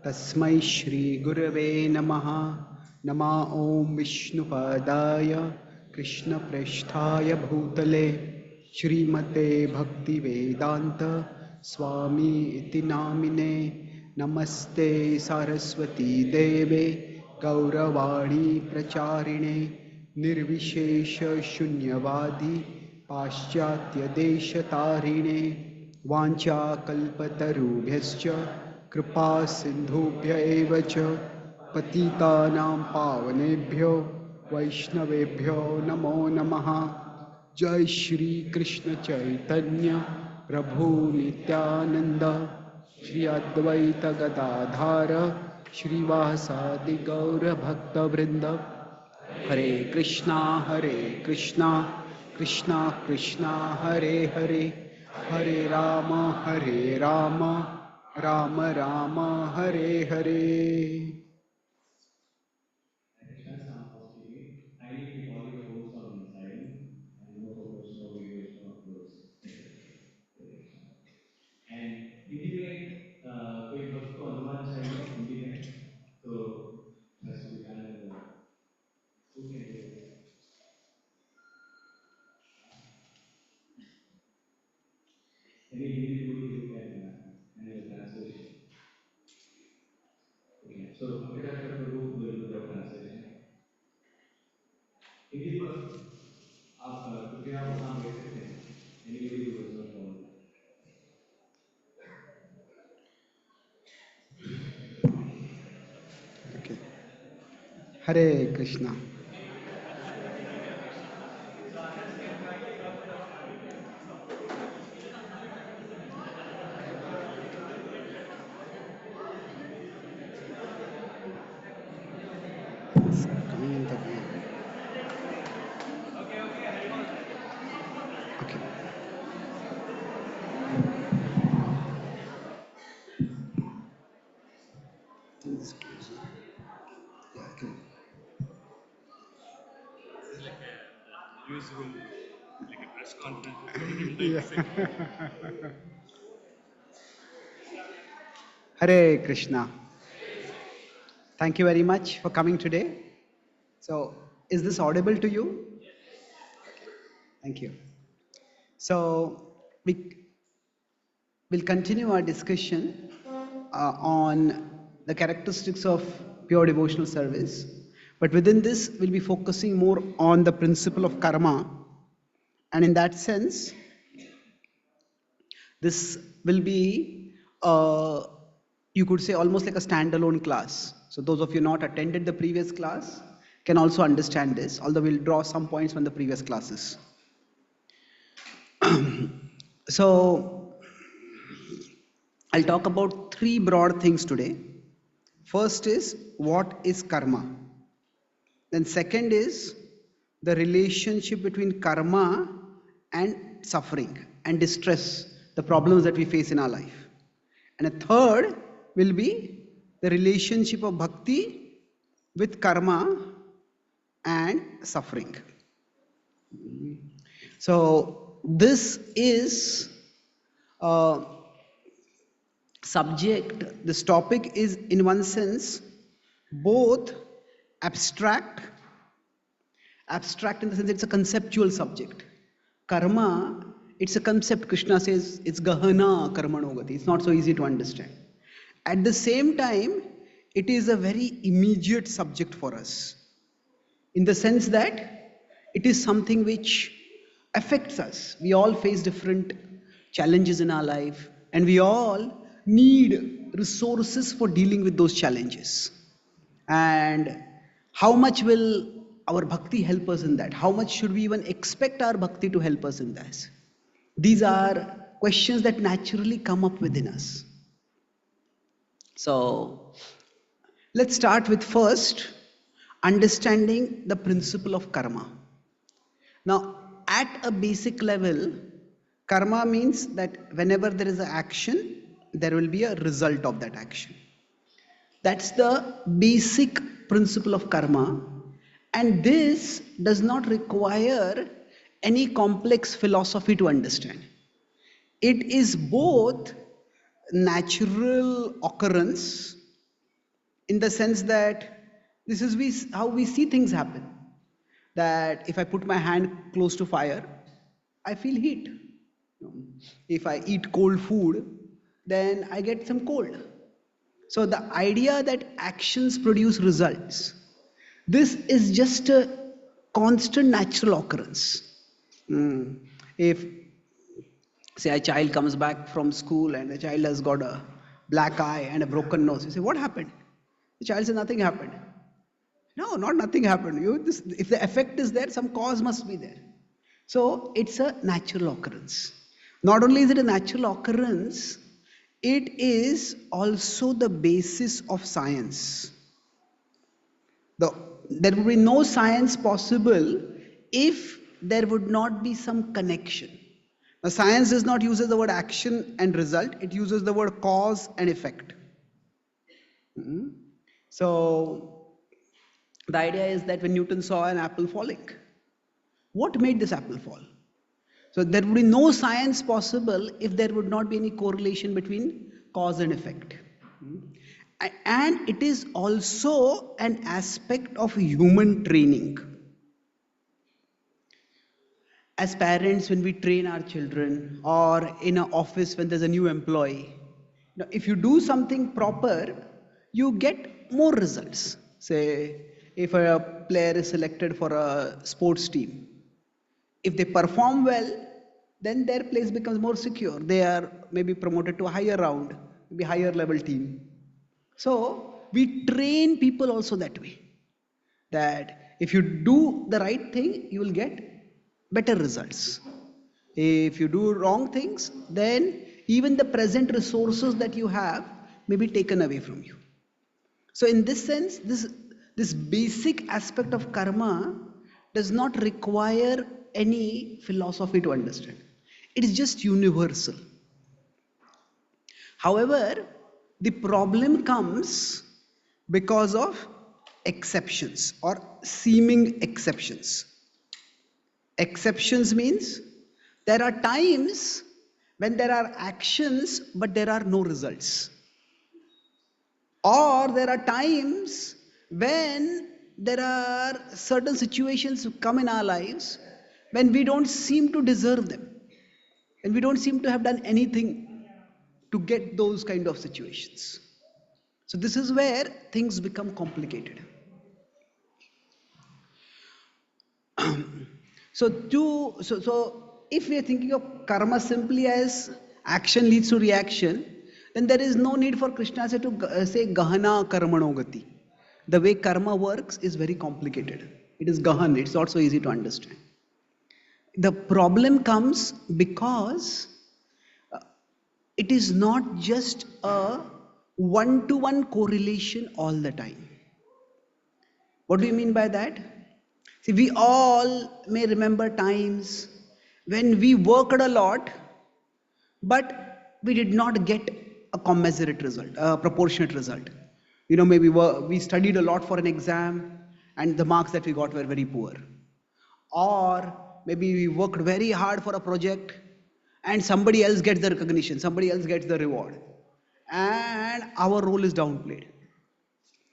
Tasmai Shri Gurave Namaha. Nama Om Vishnupadaya Krishna Preshthaya Bhutale Shrimate Bhakti Vedanta Swami Iti Namine Namaste Saraswati Deve Gauravani Pracharine Nirvishesha Shunyavadi Paschatya Deshatarine Vancha Kalpatarubhyascha Kripa Sindhubhya eva cha Patitanam Pavanebhyo Vaishnavebhyo Namo Namaha. Jai Shri Krishna Chaitanya Prabhu Nityananda Shri Advaita Gadadhara Shri Vasadi Gaura Bhakta Vrinda. Hare Krishna, Krishna Krishna, Hare Hare, Hare Rama, Rama Rama, Hare Hare. Kindly keep all your phones on silent and no photos, no videos, no uploads. And Hindi में कोई भक्त को अनुवाद चाहिए हिंदी में तो has to be done in the who can do it? Any Hindi devotee who can handle the translation. Okay, so Amrita Prabhu will do the translation. Hindi पर आप कृपया वहाँ बैठ सकते हैं. Anybody who does not follow. Okay. Hare Krishna. It's coming in the way. Okay. Things closer. Yeah, okay. Usual, like a press conference. Yeah. Hare Krishna. Thank you very much for coming today. So, is this audible to you? Thank you. So, we'll continue our discussion on the characteristics of pure devotional service. But within this, we'll be focusing more on the principle of karma. And in that sense, this will be, you could say, almost like a standalone class. So those of you not attended the previous class can also understand this, although we'll draw some points from the previous classes. So I'll talk about three broad things today. First is, what is karma? Then second is the relationship between karma and suffering and distress, the problems that we face in our life. And a third will be the relationship of bhakti with karma and suffering. So this is subject, this topic is in one sense both abstract in the sense it's a conceptual subject. Karma, it's a concept. Krishna says it's gahana karmanogati. It's not so easy to understand. At the same time, it is a very immediate subject for us, in the sense that it is something which affects us. We all face different challenges in our life, and we all need resources for dealing with those challenges. And how much will our bhakti help us in that? How much should we even expect our bhakti to help us in this? These are questions that naturally come up within us. So let's start with first understanding the principle of karma. Now, at a basic level, karma means that whenever there is an action, there will be a result of that action. That's the basic principle of karma, and this does not require any complex philosophy to understand. It is both natural occurrence in the sense that this is how we see things happen. That if I put my hand close to fire, I feel heat. If I eat cold food, then I get some cold. So the idea that actions produce results, this is just a constant natural occurrence. If, say, a child comes back from school and the child has got a black eye and a broken nose, you say, what happened? The child says, nothing happened. No, not nothing happened. If the effect is there, some cause must be there. So it's a natural occurrence. Not only is it a natural occurrence, it is also the basis of science. There would be no science possible if there would not be some connection. Now, science does not use the word action and result, it uses the word cause and effect. So, the idea is that when Newton saw an apple falling, what made this apple fall? So there would be no science possible if there would not be any correlation between cause and effect. And it is also an aspect of human training. As parents, when we train our children, or in an office when there's a new employee, if you do something proper, you get more results. Say, if a player is selected for a sports team, if they perform well, then their place becomes more secure. They are maybe promoted to a higher round, maybe higher level team. So we train people also that way. That if you do the right thing, you will get better results. If you do wrong things, then even the present resources that you have may be taken away from you. So in this sense, this basic aspect of karma does not require any philosophy to understand. It is just universal. However, the problem comes because of exceptions or seeming exceptions. Exceptions means there are times when there are actions but there are no results. Or there are times when there are certain situations come in our lives when we don't seem to deserve them, and we don't seem to have done anything to get those kind of situations. So this is where things become complicated. So if we are thinking of karma simply as action leads to reaction, then there is no need for Krishna to say gahana karmano gati. The way karma works is very complicated. It is gahan, it's not so easy to understand. The problem comes because it is not just a one-to-one correlation all the time. What do you mean by that? See, we all may remember times when we worked a lot, but we did not get a commensurate result, a proportionate result. Maybe we studied a lot for an exam and the marks that we got were very poor. Or maybe we worked very hard for a project and somebody else gets the recognition, somebody else gets the reward, and our role is downplayed.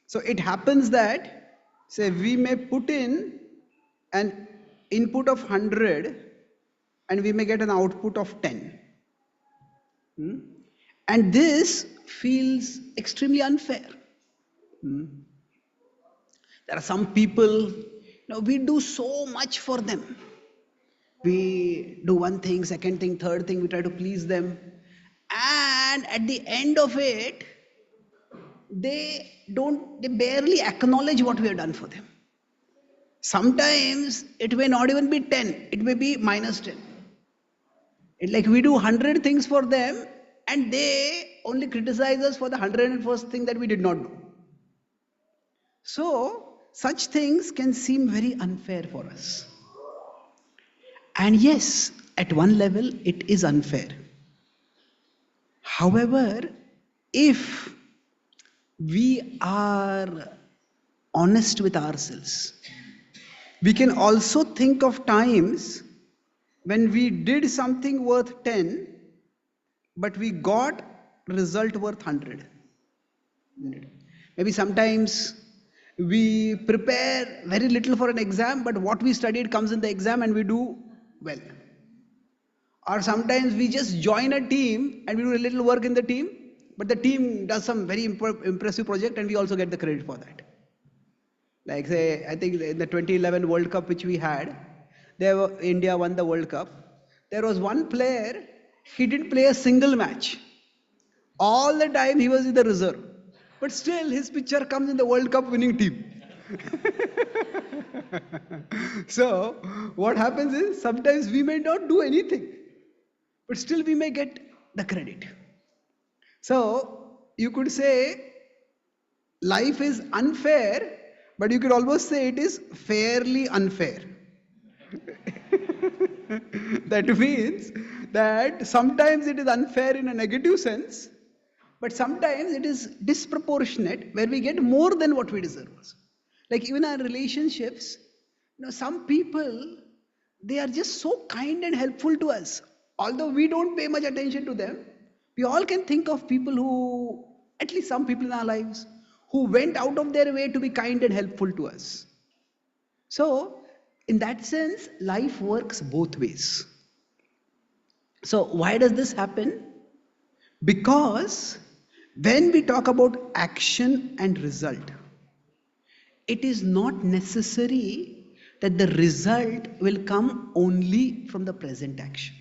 So it happens that, say, we may put in an input of 100 and we may get an output of 10. And this feels extremely unfair. There are some people, we do so much for them. We do one thing, second thing, third thing, we try to please them. And at the end of it, they barely acknowledge what we have done for them. Sometimes it may not even be 10, it may be minus 10. It's like we do 100 things for them and they only criticize us for the 101st thing that we did not do. So, such things can seem very unfair for us. And yes, at one level, it is unfair. However, if we are honest with ourselves, we can also think of times when we did something worth 10, but we got result worth 100. Maybe sometimes we prepare very little for an exam, but what we studied comes in the exam and we do well. Or sometimes we just join a team and we do a little work in the team, but the team does some very impressive project and we also get the credit for that. Like say, I think in the 2011 World Cup which we had, India won the World Cup. There was one player, he didn't play a single match. All the time he was in the reserve. But still his picture comes in the World Cup winning team. So what happens is sometimes we may not do anything, but still we may get the credit. So you could say life is unfair, but you could almost say it is fairly unfair. That means that sometimes it is unfair in a negative sense, but sometimes it is disproportionate where we get more than what we deserve. Like even our relationships, some people, they are just so kind and helpful to us. Although we don't pay much attention to them, we all can think of people who, at least some people in our lives, who went out of their way to be kind and helpful to us. So, in that sense, life works both ways. So, why does this happen? Because when we talk about action and result, it is not necessary that the result will come only from the present action.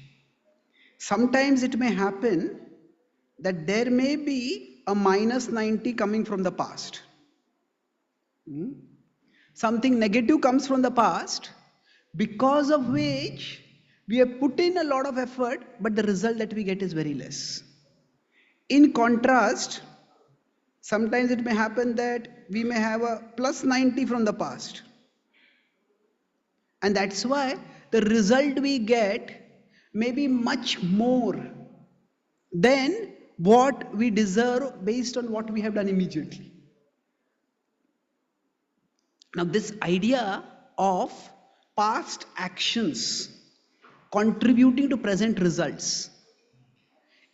Sometimes it may happen that there may be a minus 90 coming from the past. Something negative comes from the past, because of which we have put in a lot of effort, but the result that we get is very less. In contrast, sometimes it may happen that we may have a plus 90 from the past. And that's why the result we get may be much more than what we deserve based on what we have done immediately. Now, this idea of past actions contributing to present results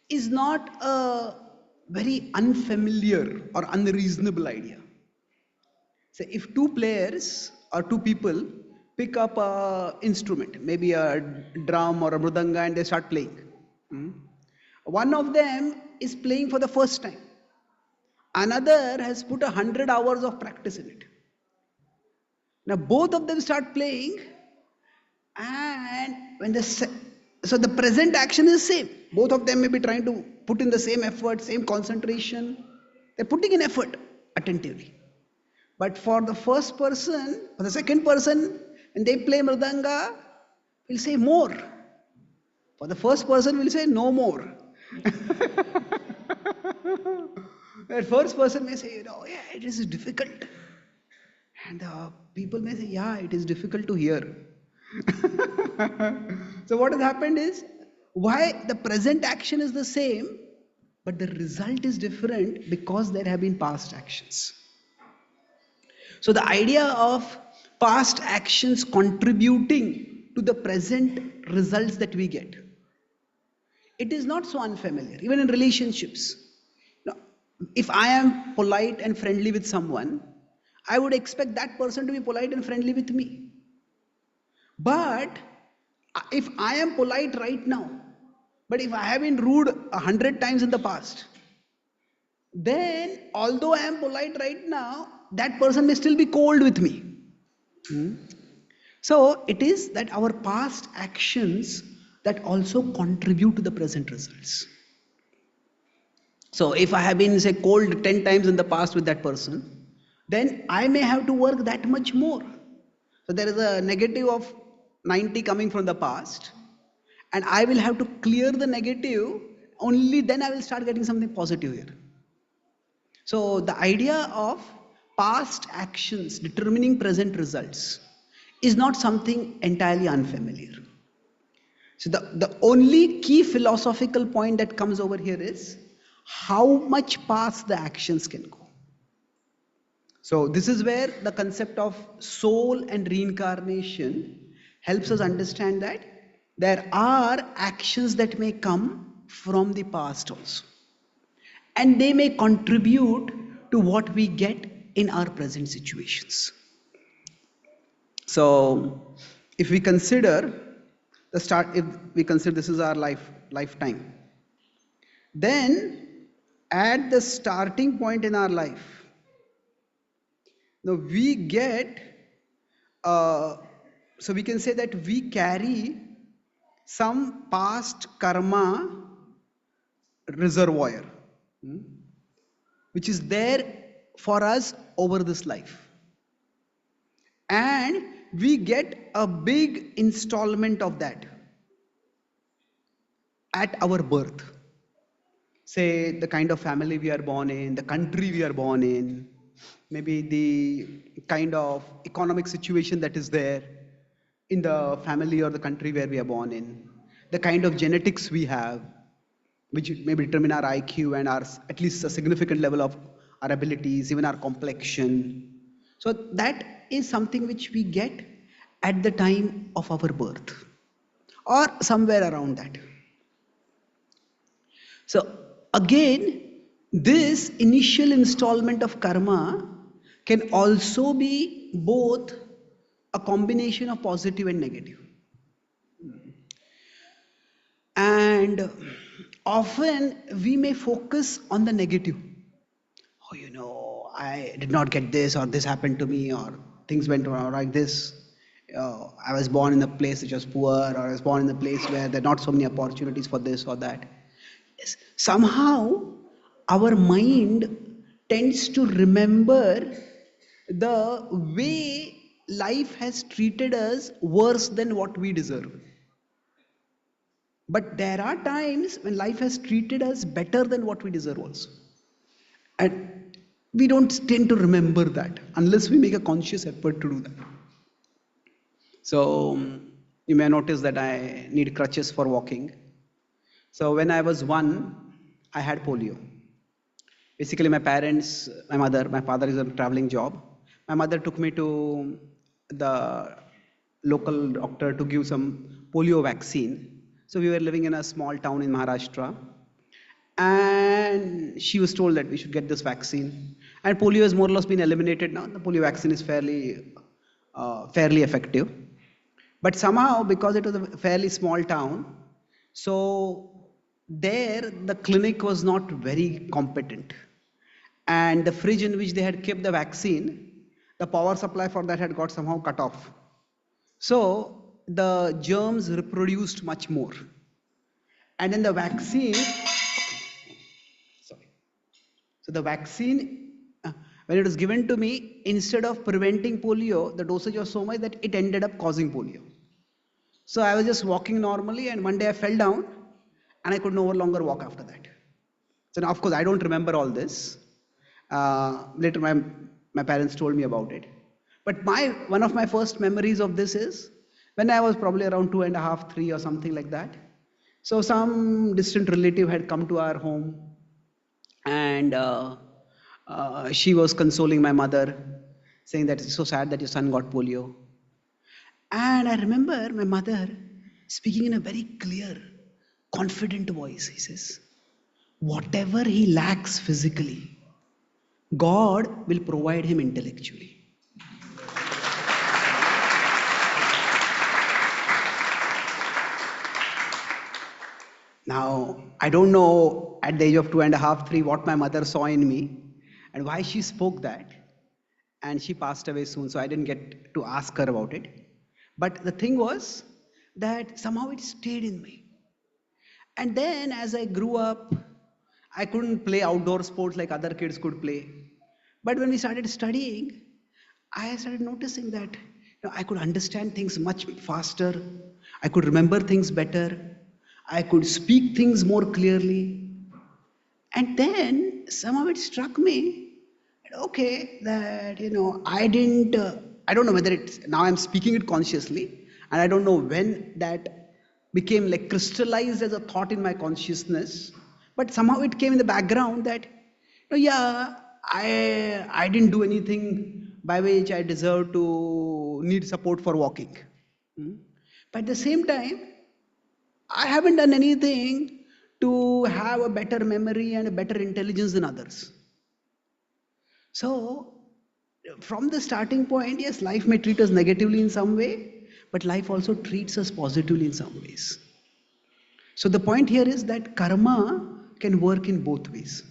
is not a very unfamiliar or unreasonable idea. Say, if two players or two people pick up an instrument, maybe a drum or a mridanga, and they start playing. One of them is playing for the first time. Another has put 100 hours of practice in it. Now both of them start playing, and when so the present action is same. Both of them may be trying to put in the same effort, same concentration. They're putting in effort attentively. But for the first person, for the second person, when they play mridanga, we'll say more. For the first person, we'll say no more. The first person may say, yeah, it is difficult. And people may say, yeah, it is difficult to hear. So what has happened is, why the present action is the same, but the result is different because there have been past actions. So the idea of past actions contributing to the present results that we get, it is not so unfamiliar, even in relationships. Now, if I am polite and friendly with someone, I would expect that person to be polite and friendly with me. But if I am polite right now, but if I have been rude 100 times in the past, then although I am polite right now, that person may still be cold with me. So it is that our past actions that also contribute to the present results. So if I have been, say, cold 10 times in the past with that person, then I may have to work that much more. So there is a negative of 90 coming from the past, and I will have to clear the negative, only then I will start getting something positive here. So the idea of past actions determining present results is not something entirely unfamiliar. So the only key philosophical point that comes over here is how much past the actions can go. So this is where the concept of soul and reincarnation helps us understand that there are actions that may come from the past also. And they may contribute to what we get in our present situations. So, if we consider if we consider this is our lifetime, then at the starting point in our life, now we get, so we can say that we carry some past karma reservoir, hmm, which is there for us over this life. And we get a big installment of that at our birth. Say the kind of family we are born in, the country we are born in, maybe the kind of economic situation that is there in the family or the country where we are born in, the kind of genetics we have, which may determine our IQ and our at least a significant level of our abilities, even our complexion. So that is something which we get at the time of our birth or somewhere around that. So again, this initial installment of karma can also be both a combination of positive and negative. And often we may focus on the negative. Oh, I did not get this, or this happened to me, or things went wrong like this. I was born in a place which was poor, or I was born in a place where there are not so many opportunities for this or that. Yes. Somehow, our mind tends to remember the way life has treated us worse than what we deserve. But there are times when life has treated us better than what we deserve also. And we don't tend to remember that unless we make a conscious effort to do that. So you may notice that I need crutches for walking. So when I was 1, I had polio. Basically, my father is on a traveling job. My mother took me to the local doctor to give some polio vaccine. So we were living in a small town in Maharashtra, and she was told that we should get this vaccine. And polio has more or less been eliminated now. The polio vaccine is fairly effective. But somehow, because it was a fairly small town, so there the clinic was not very competent. And the fridge in which they had kept the vaccine, the power supply for that had got somehow cut off. So the germs reproduced much more. And then the vaccine, sorry. So the vaccine, when it was given to me, instead of preventing polio, the dosage was so much that it ended up causing polio. So I was just walking normally, and one day I fell down, and I could no longer walk after that. So now, of course, I don't remember all this. Later, my parents told me about it. But one of my first memories of this is when I was probably around 2.5, 3 or something like that. So some distant relative had come to our home, and she was consoling my mother, saying that it's so sad that your son got polio. And I remember my mother speaking in a very clear, confident voice. He says, whatever he lacks physically, God will provide him intellectually. Now, I don't know at the age of 2.5, 3 what my mother saw in me and why she spoke that. And she passed away soon, so I didn't get to ask her about it. But the thing was that somehow it stayed in me. And then as I grew up, I couldn't play outdoor sports like other kids could play. But when we started studying, I started noticing that I could understand things much faster. I could remember things better. I could speak things more clearly. And then somehow it struck me, okay, that, I don't know whether now I'm speaking it consciously, and I don't know when that became like crystallized as a thought in my consciousness, but somehow it came in the background that, I didn't do anything by which I deserve to need support for walking. But at the same time, I haven't done anything to have a better memory and a better intelligence than others. So, from the starting point, yes, life may treat us negatively in some way, but life also treats us positively in some ways. So, the point here is that karma can work in both ways.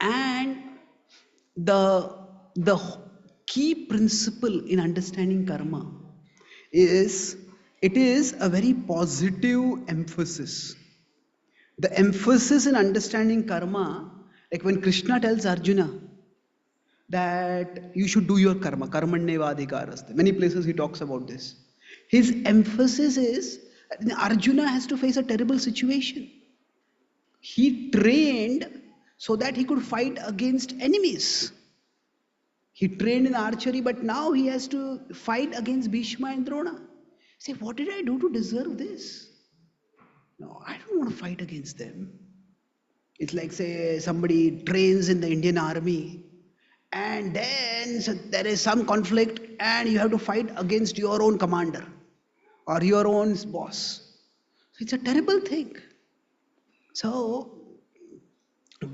And the, the key principle in understanding karma is it is a very positive emphasis. The emphasis in understanding karma, like when Krishna tells Arjuna that you should do your karma, karmanyevadhikaraste. Many places he talks about this. His emphasis is Arjuna has to face a terrible situation. He trained so that he could fight against enemies. He trained in archery, but now he has to fight against Bhishma and Drona. Say, what did I do to deserve this? No, I don't want to fight against them. It's like, say, somebody trains in the Indian army and then there is some conflict and you have to fight against your own commander or your own boss. So it's a terrible thing. So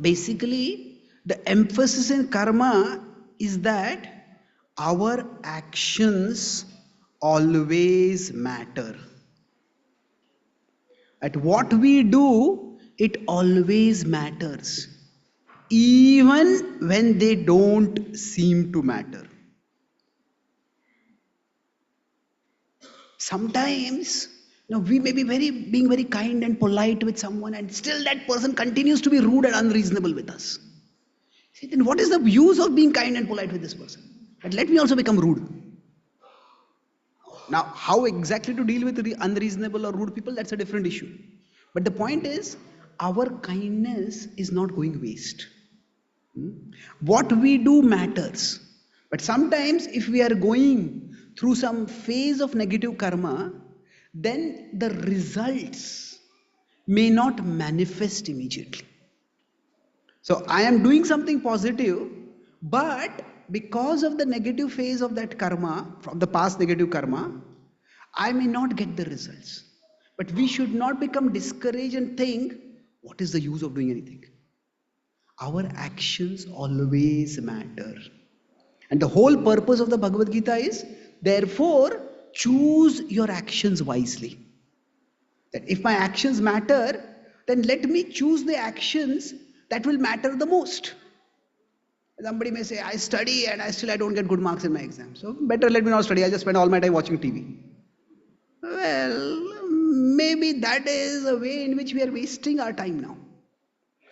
basically, the emphasis in karma is that our actions always matter. At what we do, it always matters, even when they don't seem to matter. Sometimes, we may be being very kind and polite with someone, and still that person continues to be rude and unreasonable with us. See, then what is the use of being kind and polite with this person? But let me also become rude. Now, how exactly to deal with unreasonable or rude people, that's a different issue. But the point is, our kindness is not going waste. What we do matters. But sometimes, if we are going through some phase of negative karma, then the results may not manifest immediately. So, I am doing something positive, but because of the negative phase of that karma, from the past negative karma, I may not get the results. But we should not become discouraged and think, what is the use of doing anything? Our actions always matter. And the whole purpose of the Bhagavad Gita is, therefore, choose your actions wisely. That if my actions matter, then let me choose the actions that will matter the most. Somebody may say, I study and I don't get good marks in my exam. So better let me not study, I'll just spend all my time watching TV. Well, maybe that is a way in which we are wasting our time now.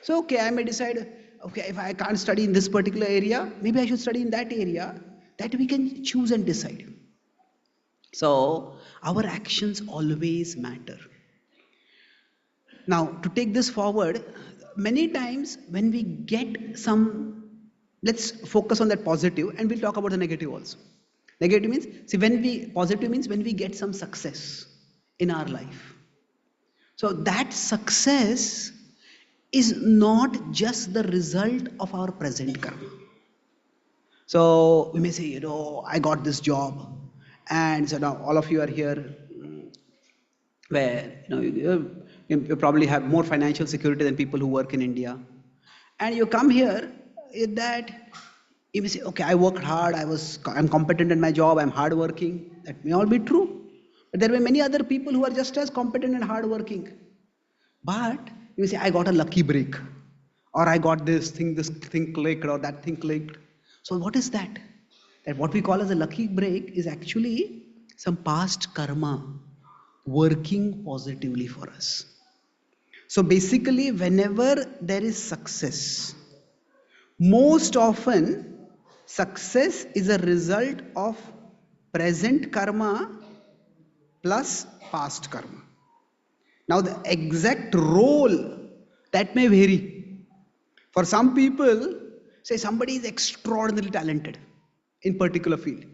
So, okay, I may decide, okay, if I can't study in this particular area, maybe I should study in that area. That we can choose and decide. So, our actions always matter. Now, to take this forward, many times when we get let's focus on that positive and we'll talk about the negative also. Negative means, positive means when we get some success in our life. So, that success is not just the result of our present karma. So we may say, I got this job, and so now all of you are here where you probably have more financial security than people who work in India, and you come here that you may say, okay, I worked hard, I'm competent in my job, I'm hardworking. That may all be true, but there may be many other people who are just as competent and hardworking. But you say, I got a lucky break, or I got this thing clicked, or that thing clicked. So what is that? That what we call as a lucky break is actually some past karma working positively for us. So basically, whenever there is success, most often success is a result of present karma plus past karma. Now, the exact role that may vary. For some people, say somebody is extraordinarily talented in particular field.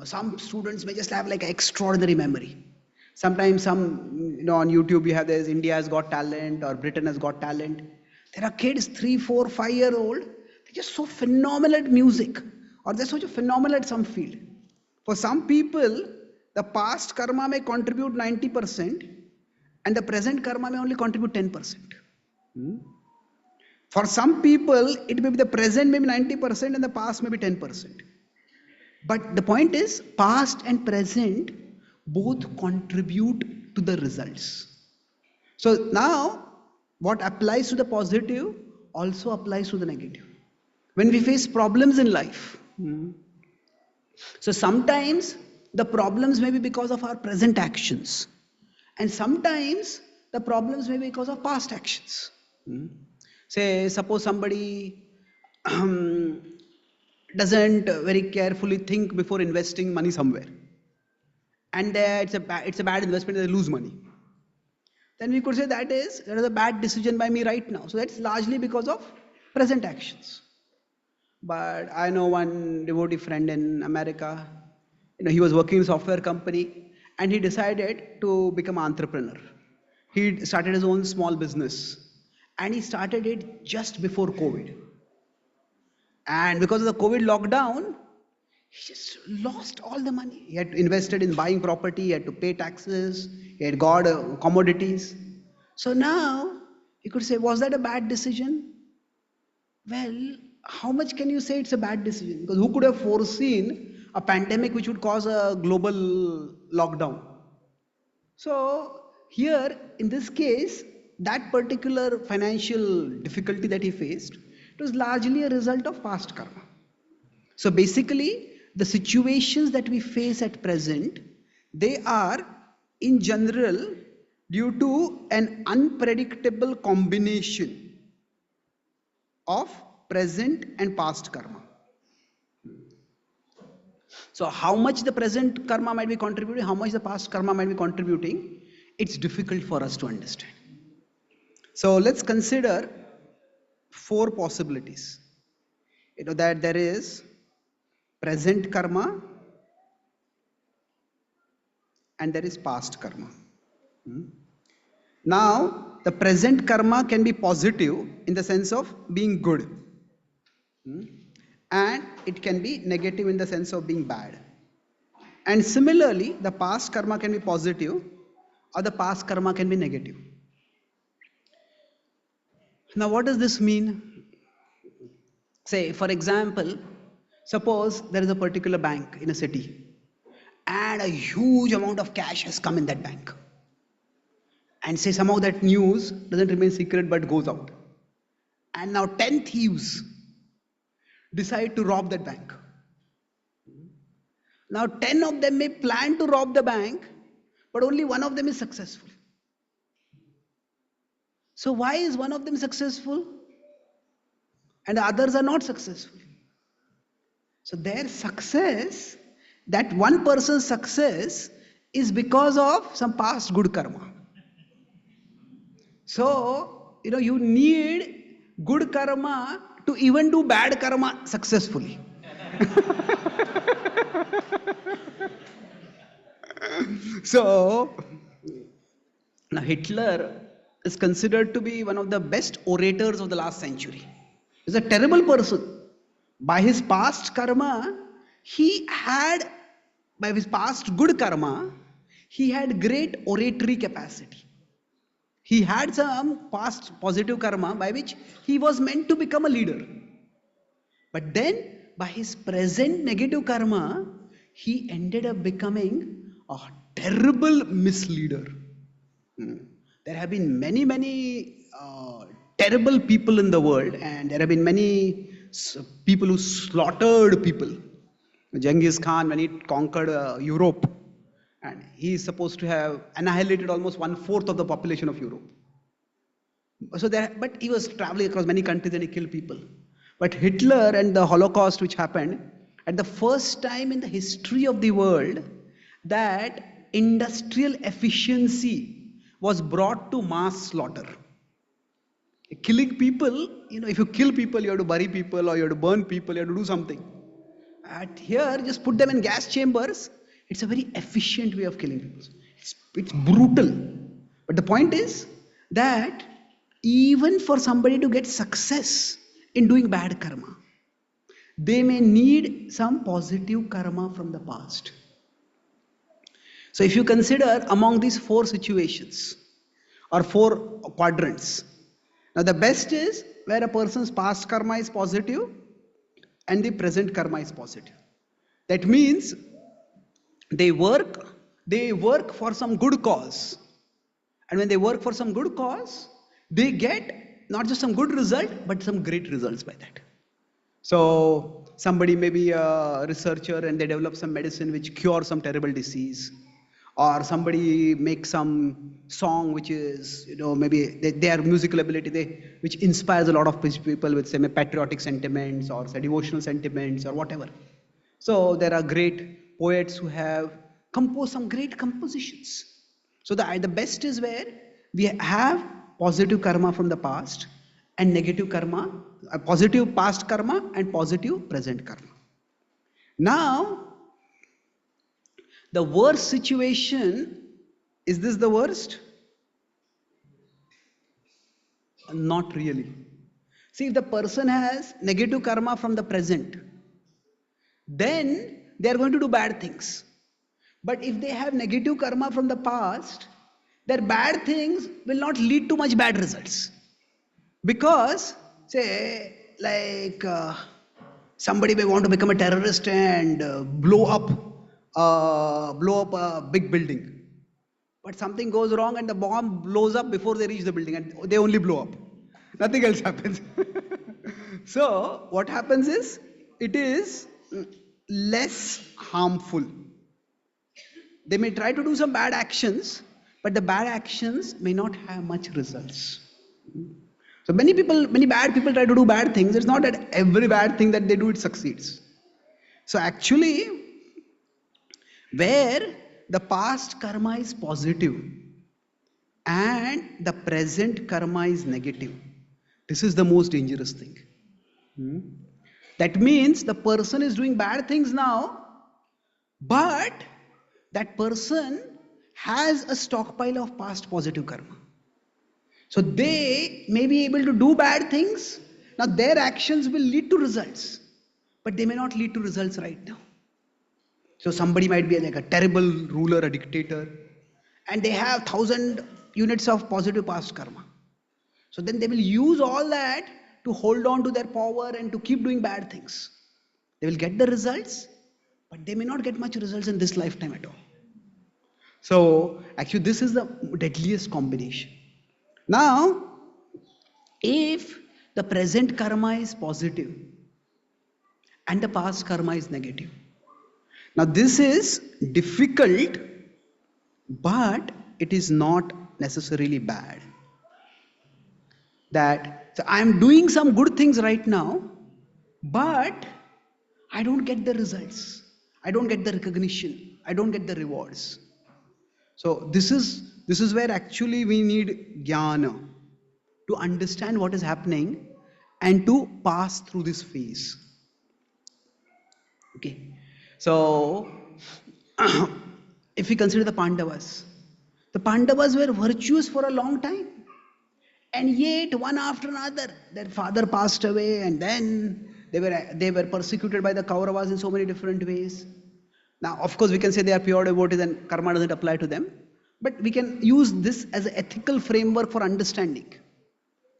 Some students may just have like an extraordinary memory. Sometimes on YouTube you have this India has got talent or Britain has got talent. There are kids 3, 4, 5-year old. They're just so phenomenal at music, or they're so phenomenal at some field. For some people, the past karma may contribute 90%. And the present karma may only contribute 10%. For some people, it may be the present maybe 90% and the past maybe 10%. But the point is, past and present both contribute to the results. So now, what applies to the positive also applies to the negative. When we face problems in life, so sometimes the problems may be because of our present actions, and sometimes the problems may be because of past actions. Say, suppose somebody doesn't very carefully think before investing money somewhere, and it's a bad investment, they lose money. Then we could say that is a bad decision by me right now. So that's largely because of present actions. But I know one devotee friend in America, he was working in a software company and he decided to become an entrepreneur. He started his own small business and he started it just before COVID. And because of the COVID lockdown, he just lost all the money. He had invested in buying property, he had to pay taxes, he had got commodities. So now, you could say, was that a bad decision? Well, how much can you say it's a bad decision? Because who could have foreseen a pandemic which would cause a global lockdown? So, here, in this case, that particular financial difficulty that he faced, it was largely a result of past karma. So basically, the situations that we face at present, they are in general due to an unpredictable combination of present and past karma. So how much the present karma might be contributing, how much the past karma might be contributing, it's difficult for us to understand. So let's consider four possibilities. That there is present karma and there is past karma. Now, the present karma can be positive in the sense of being good, and it can be negative in the sense of being bad. And similarly, the past karma can be positive or the past karma can be negative. Now, what does this mean? Say, for example, suppose there is a particular bank in a city and a huge amount of cash has come in that bank. And say somehow that news doesn't remain secret but goes out. And now 10 thieves decide to rob that bank. Now 10 of them may plan to rob the bank, but only one of them is successful. So why is one of them successful and the others are not successful? So their success, that one person's success, is because of some past good karma. So, you need good karma to even do bad karma successfully. So, now Hitler is considered to be one of the best orators of the last century. He's a terrible person. By his past karma, by his past good karma, he had great oratory capacity. He had some past positive karma by which he was meant to become a leader. But then, by his present negative karma, he ended up becoming a terrible misleader. There have been many, many terrible people in the world, and there have been many people who slaughtered people. Genghis Khan, when he conquered Europe, and he is supposed to have annihilated almost 1/4 of the population of Europe. But he was traveling across many countries and he killed people. But Hitler and the Holocaust, which happened at the first time in the history of the world, that industrial efficiency was brought to mass slaughter. Killing people, if you kill people, you have to bury people or you have to burn people, you have to do something. Here, just put them in gas chambers. It's a very efficient way of killing people. It's brutal. But the point is that even for somebody to get success in doing bad karma, they may need some positive karma from the past. So if you consider among these four situations or four quadrants, Now the best is where a person's past karma is positive and the present karma is positive. That means they work for some good cause. And when they work for some good cause, they get not just some good result, but some great results by that. So somebody may be a researcher and they develop some medicine which cures some terrible disease. Or somebody makes some song which is, maybe their musical ability, which inspires a lot of people with, say, patriotic sentiments or say, devotional sentiments or whatever. So there are great poets who have composed some great compositions. So the best is where we have positive karma from the past and negative karma, positive past karma and positive present karma. Now, the worst situation, is this the worst? Not really. See, if the person has negative karma from the present, then they are going to do bad things. But if they have negative karma from the past, their bad things will not lead to much bad results. Because, say, like somebody may want to become a terrorist and blow up a big building. But something goes wrong and the bomb blows up before they reach the building and they only blow up. Nothing else happens. So, what happens is, it is less harmful. They may try to do some bad actions, but the bad actions may not have much results. So many bad people try to do bad things. It's not that every bad thing that they do, it succeeds. So actually, where the past karma is positive and the present karma is negative, this is the most dangerous thing. That means the person is doing bad things now, but that person has a stockpile of past positive karma. So they may be able to do bad things. Now their actions will lead to results, but they may not lead to results right now. So somebody might be like a terrible ruler, a dictator, and they have 1,000 units of positive past karma. So then they will use all that to hold on to their power and to keep doing bad things. They will get the results, but they may not get much results in this lifetime at all. So actually this is the deadliest combination. Now, if the present karma is positive and the past karma is negative, now this is difficult, but it is not necessarily bad. That so I am doing some good things right now, but I don't get the results. I don't get the recognition. I don't get the rewards. So this is where actually we need jnana to understand what is happening and to pass through this phase. Okay. So if we consider the Pandavas were virtuous for a long time. And yet, one after another, their father passed away, and then they were persecuted by the Kauravas in so many different ways. Now, of course, we can say they are pure devotees and karma doesn't apply to them, but we can use this as an ethical framework for understanding.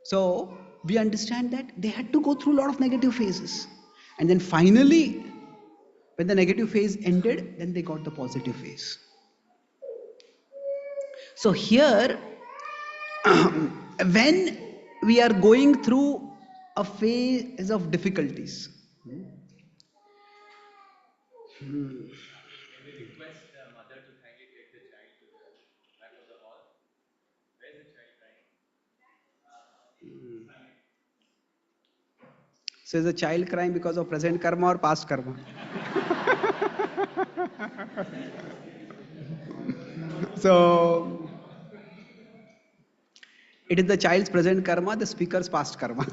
So, we understand that they had to go through a lot of negative phases, and then finally, when the negative phase ended, then they got the positive phase. So here, when we are going through a phase of difficulties, Can we request the mother to kindly take the child to the back of the hall? Where is the child crying? so is a child crying because of present karma or past karma? So it is the child's present karma, the speaker's past karma.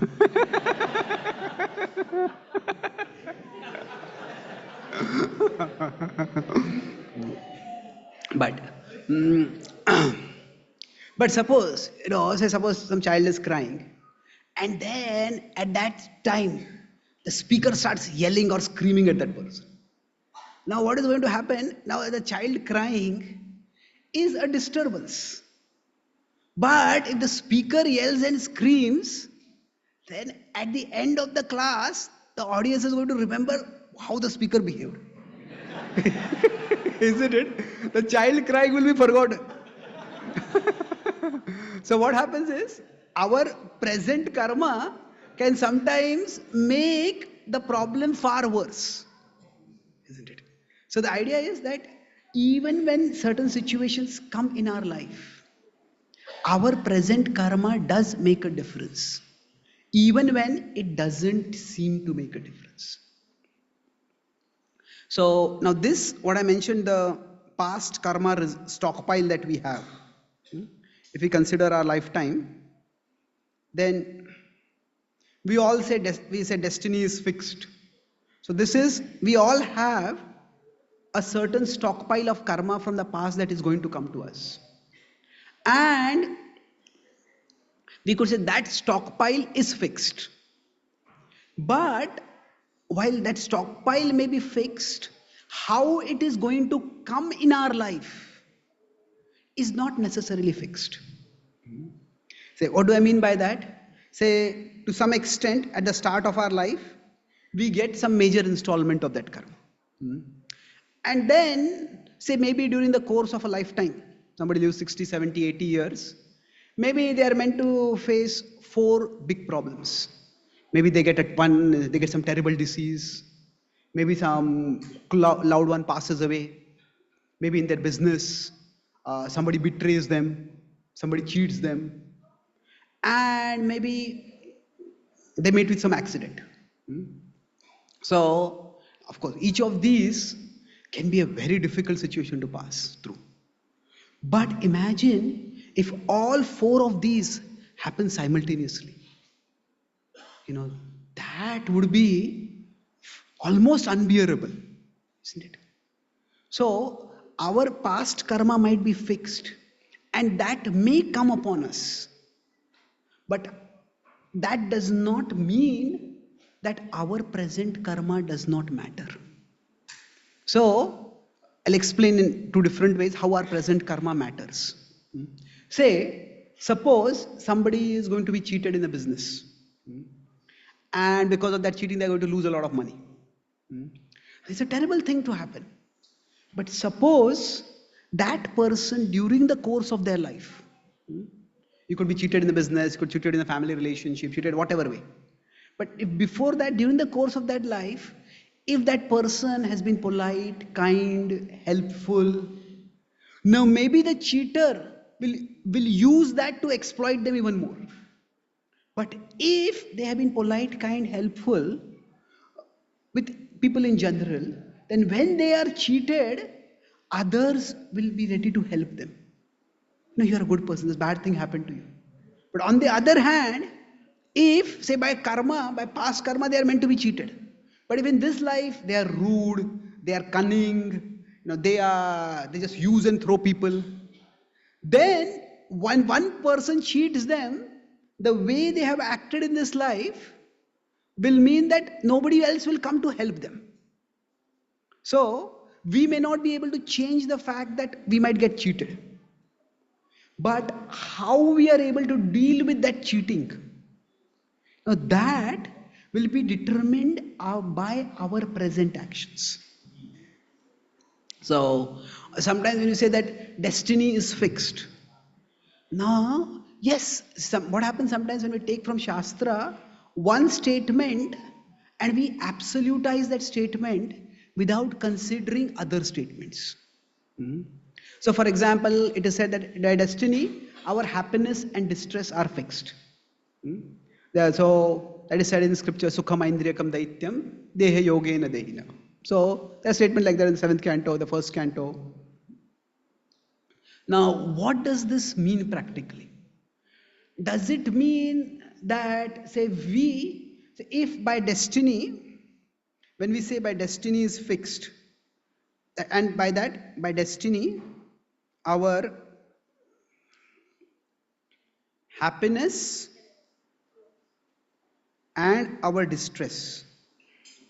But but suppose, suppose some child is crying, and then at that time the speaker starts yelling or screaming at that person. Now what is going to happen? Now the child crying is a disturbance. But if the speaker yells and screams, then at the end of the class, the audience is going to remember how the speaker behaved. Isn't it? The child crying will be forgotten. So what happens is, our present karma can sometimes make the problem far worse. Isn't it? So the idea is that even when certain situations come in our life, our present karma does make a difference, even when it doesn't seem to make a difference. So now this, what I mentioned, the past karma stockpile that we have, if we consider our lifetime, then we all say we say destiny is fixed. So this is, we all have a certain stockpile of karma from the past that is going to come to us, and we could say that stockpile is fixed. But while that stockpile may be fixed, how it is going to come in our life is not necessarily fixed. Say, what do I mean by that? Say, to some extent, at the start of our life, we get some major installment of that karma. And then, say, maybe during the course of a lifetime, somebody lives 60, 70, 80 years, maybe they are meant to face 4 big problems. Maybe they get some terrible disease. Maybe some loved one passes away. Maybe in their business, somebody betrays them, somebody cheats them, and maybe they meet with some accident. So, of course, each of these can be a very difficult situation to pass through. But imagine if all 4 of these happen simultaneously. That would be almost unbearable, isn't it? So, our past karma might be fixed, and that may come upon us. But that does not mean that our present karma does not matter. So, I'll explain in 2 different ways how our present karma matters. Say, suppose somebody is going to be cheated in a business, and because of that cheating, they're going to lose a lot of money. It's a terrible thing to happen. But suppose that person, during the course of their life, you could be cheated in the business, you could be cheated in the family relationship, cheated whatever way. But if before that, during the course of that life, if that person has been polite, kind, helpful, now maybe the cheater will use that to exploit them even more. But if they have been polite, kind, helpful with people in general, then when they are cheated, others will be ready to help them. No, you're a good person, this bad thing happened to you. But on the other hand, if, say, by karma, by past karma, they are meant to be cheated. But if in this life they are rude, they are cunning, they just use and throw people, then when one person cheats them, the way they have acted in this life will mean that nobody else will come to help them. So, we may not be able to change the fact that we might get cheated. But how we are able to deal with that cheating, now that will be determined by our present actions. So, sometimes when you say that destiny is fixed, now, yes, what happens sometimes when we take from Shastra one statement and we absolutize that statement without considering other statements. So, for example, it is said that by destiny, our happiness and distress are fixed. So, that is said in the scripture, Sukham Indriyakam Daityam, Deha Yogena Dehina. So, there's a statement like that in the 7th canto, the 1st canto. Now, what does this mean practically? Does it mean that, say, if by destiny, when we say by destiny is fixed, and by that, by destiny, our happiness and our distress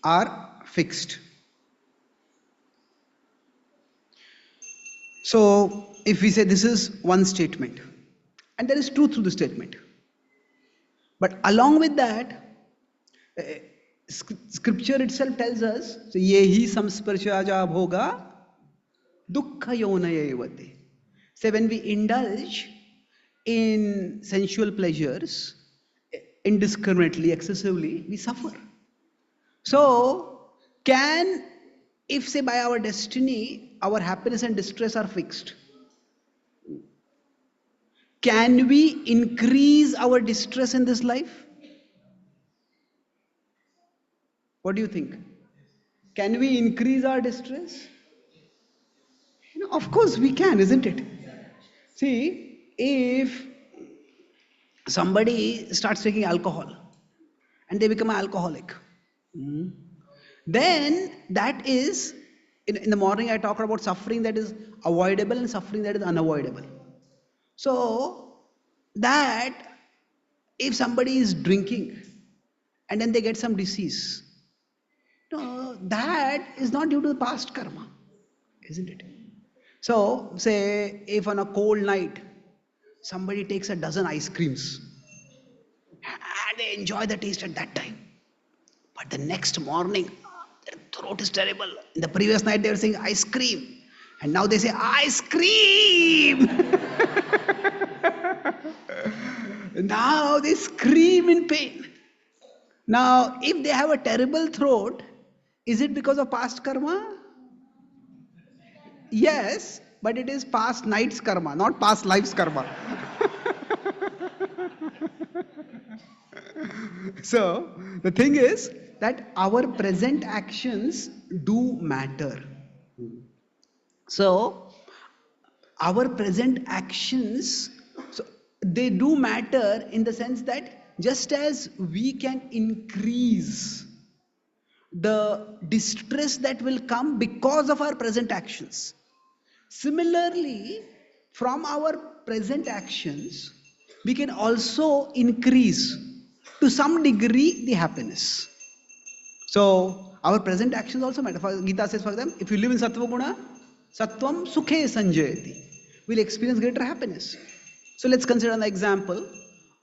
are fixed. So, if we say this is one statement, And there is truth to the statement. But along with that, scripture itself tells us, so yehi samsparshaja bhoga dukkha yonaya evate. So when we indulge in sensual pleasures indiscriminately, excessively, we suffer. So, if say by our destiny, our happiness and distress are fixed, can we increase our distress in this life? What do you think? Can we increase our distress? Of course we can, isn't it? See, if somebody starts taking alcohol and they become an alcoholic, then that is, in the morning I talked about suffering that is avoidable and suffering that is unavoidable. So, that if somebody is drinking and then they get some disease, that is not due to the past karma, isn't it? So, say if on a cold night somebody takes a dozen ice creams and they enjoy the taste at that time, but the next morning their throat is terrible. In the previous night they were saying ice cream, and now they say ice cream. Now they scream in pain. Now, if they have a terrible throat, is it because of past karma? Yes, but it is past night's karma, not past life's karma. So, the thing is that our present actions do matter. So, our present actions, so they do matter in the sense that just as we can increase the distress that will come because of our present actions, similarly, from our present actions, we can also increase to some degree the happiness. So, our present actions also matter. Gita says, for example, if you live in Sattva Guna, Sattvam Sukhe Sanjayati, we'll experience greater happiness. So, let's consider an example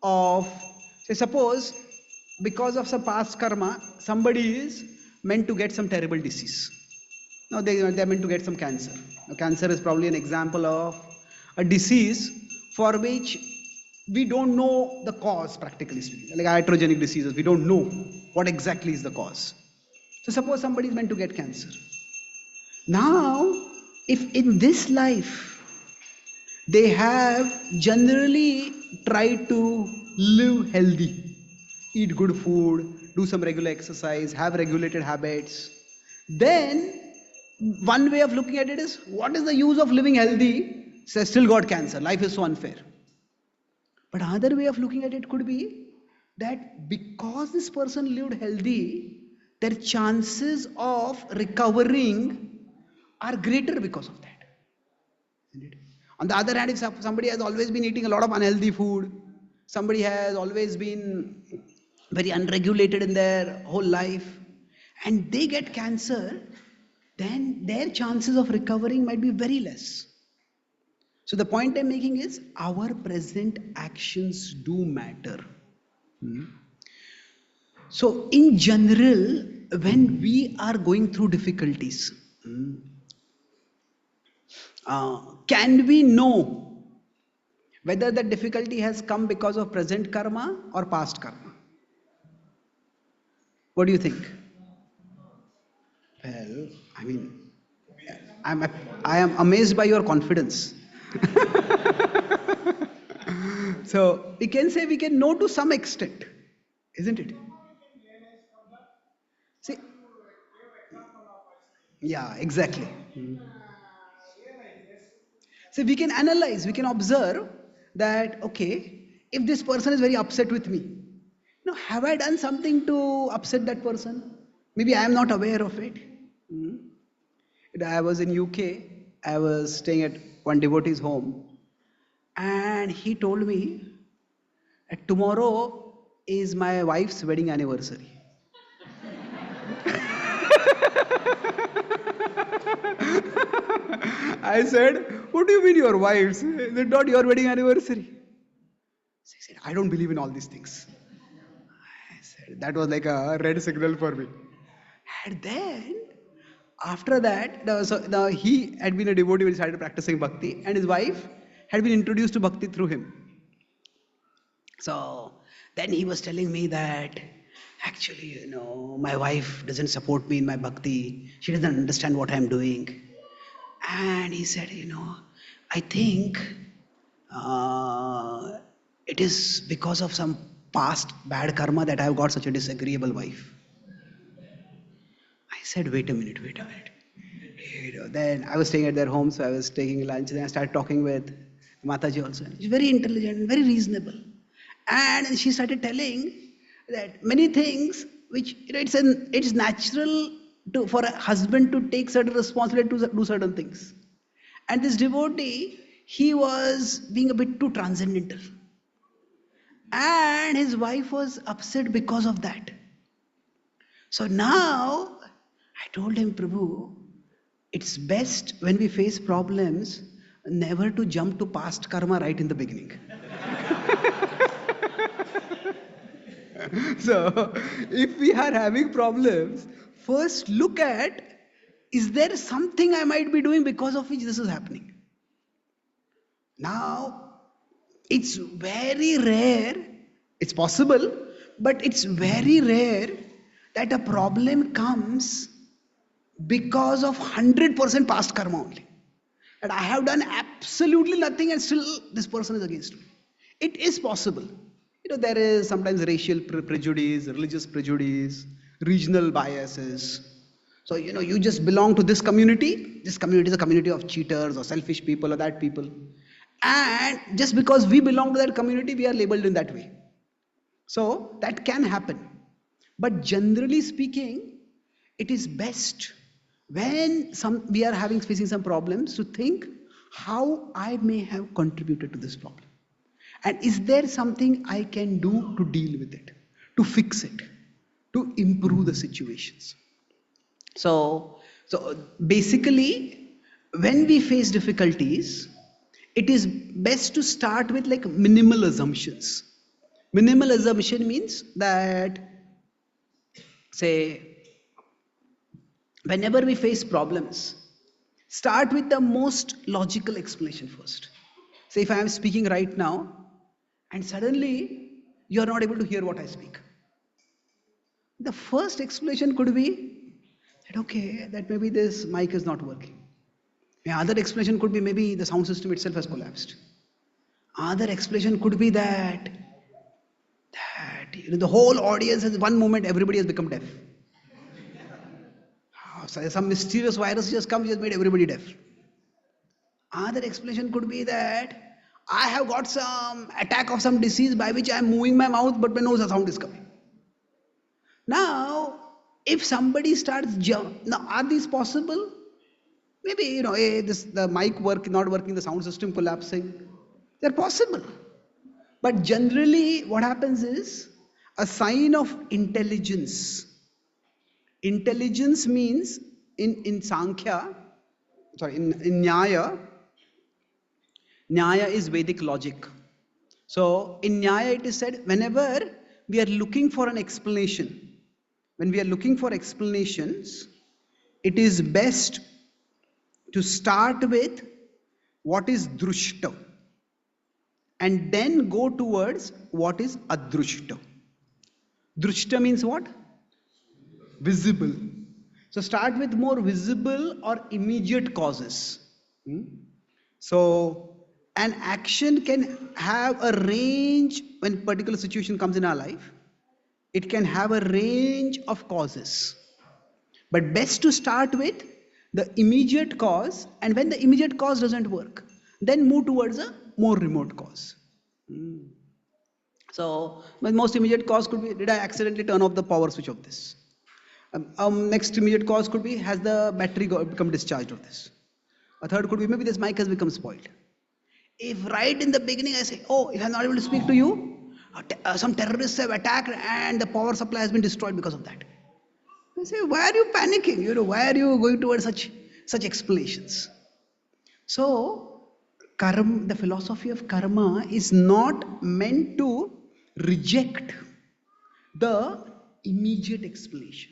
of, say, suppose because of some past karma, somebody is meant to get some terrible disease. Now, they're meant to get some cancer. Now, cancer is probably an example of a disease for which we don't know the cause, practically speaking. Like iatrogenic diseases, we don't know what exactly is the cause. So suppose somebody is meant to get cancer. Now, if in this life they have generally tried to live healthy, eat good food, do some regular exercise, have regulated habits, then one way of looking at it is, what is the use of living healthy? Say, still got cancer, life is so unfair. But another way of looking at it could be that because this person lived healthy, their chances of recovering are greater because of that. Isn't it? On the other hand, if somebody has always been eating a lot of unhealthy food, somebody has always been very unregulated in their whole life, and they get cancer, then their chances of recovering might be very less. So the point I'm making is, our present actions do matter. So in general, when we are going through difficulties, can we know whether the difficulty has come because of present karma or past karma? What do you think? Well, I mean, I am amazed by your confidence. So we can say we can know to some extent, isn't it? See, yeah, exactly. So we can analyze, we can observe that, okay, if this person is very upset with me, have I done something to upset that person? Maybe I am not aware of it. I was in UK, I was staying at one devotee's home, and he told me that tomorrow is my wife's wedding anniversary. I said, what do you mean your wife's? Is it not your wedding anniversary? said, I don't believe in all these things. I said, that was like a red signal for me. And then, after that, he had been a devotee when he started practicing bhakti, and his wife had been introduced to bhakti through him. So then he was telling me that actually, my wife doesn't support me in my bhakti. She doesn't understand what I'm doing. And he said, I think it is because of some past bad karma that I've got such a disagreeable wife. I said, wait a minute, wait a minute. Then I was staying at their home, so I was taking lunch. Then I started talking with Mataji also. She's very intelligent, very reasonable. And she started telling that many things which, it's natural for a husband to take certain responsibility to do certain things. And this devotee, he was being a bit too transcendental. And his wife was upset because of that. So now I told him, Prabhu, it's best when we face problems never to jump to past karma right in the beginning. So if we are having problems, first look at, is there something I might be doing because of which this is happening? Now, it's very rare, it's possible, but it's very rare that a problem comes because of 100% past karma only. That I have done absolutely nothing and still this person is against me. It is possible. There is sometimes racial prejudice, religious prejudice, regional biases. So, you just belong to this community. This community is a community of cheaters or selfish people or that people. And just because we belong to that community, we are labeled in that way. So, that can happen. But generally speaking, it is best when we are facing some problems to think how I may have contributed to this problem. And is there something I can do to deal with it, to fix it, to improve the situations? So basically, when we face difficulties, it is best to start with like minimal assumptions. Minimal assumption means that, say, whenever we face problems, start with the most logical explanation first. Say if I am speaking right now, and suddenly you are not able to hear what I speak. The first explanation could be that, okay, that maybe this mic is not working. The other explanation could be maybe the sound system itself has collapsed. Other explanation could be that the whole audience at one moment everybody has become deaf. So some mysterious virus just come, just made everybody deaf. Other explanation could be that I have got some attack of some disease by which I am moving my mouth, but no sound is coming. Now, if somebody starts now, are these possible? Maybe the mic not working, the sound system collapsing. They're possible. But generally, what happens is a sign of intelligence. Intelligence means in Sankhya, in Nyaya. Nyaya is Vedic logic. So in Nyaya it is said, whenever we are looking for an explanation, when we are looking for explanations, it is best to start with what is drushta and then go towards what is adrushta. Drushta means what? Visible. So start with more visible or immediate causes. So an action can have a range when particular situation comes in our life. It can have a range of causes. But best to start with the immediate cause, and when the immediate cause doesn't work, then move towards a more remote cause. So the most immediate cause could be, did I accidentally turn off the power switch of this? Next immediate cause could be, has the battery become discharged of this? A third could be, maybe this mic has become spoiled. If right in the beginning I say, oh, if I'm not able to speak to you, some terrorists have attacked and the power supply has been destroyed because of that. I say, why are you panicking? Why are you going towards such explanations? So, karma, the philosophy of karma is not meant to reject the immediate explanation.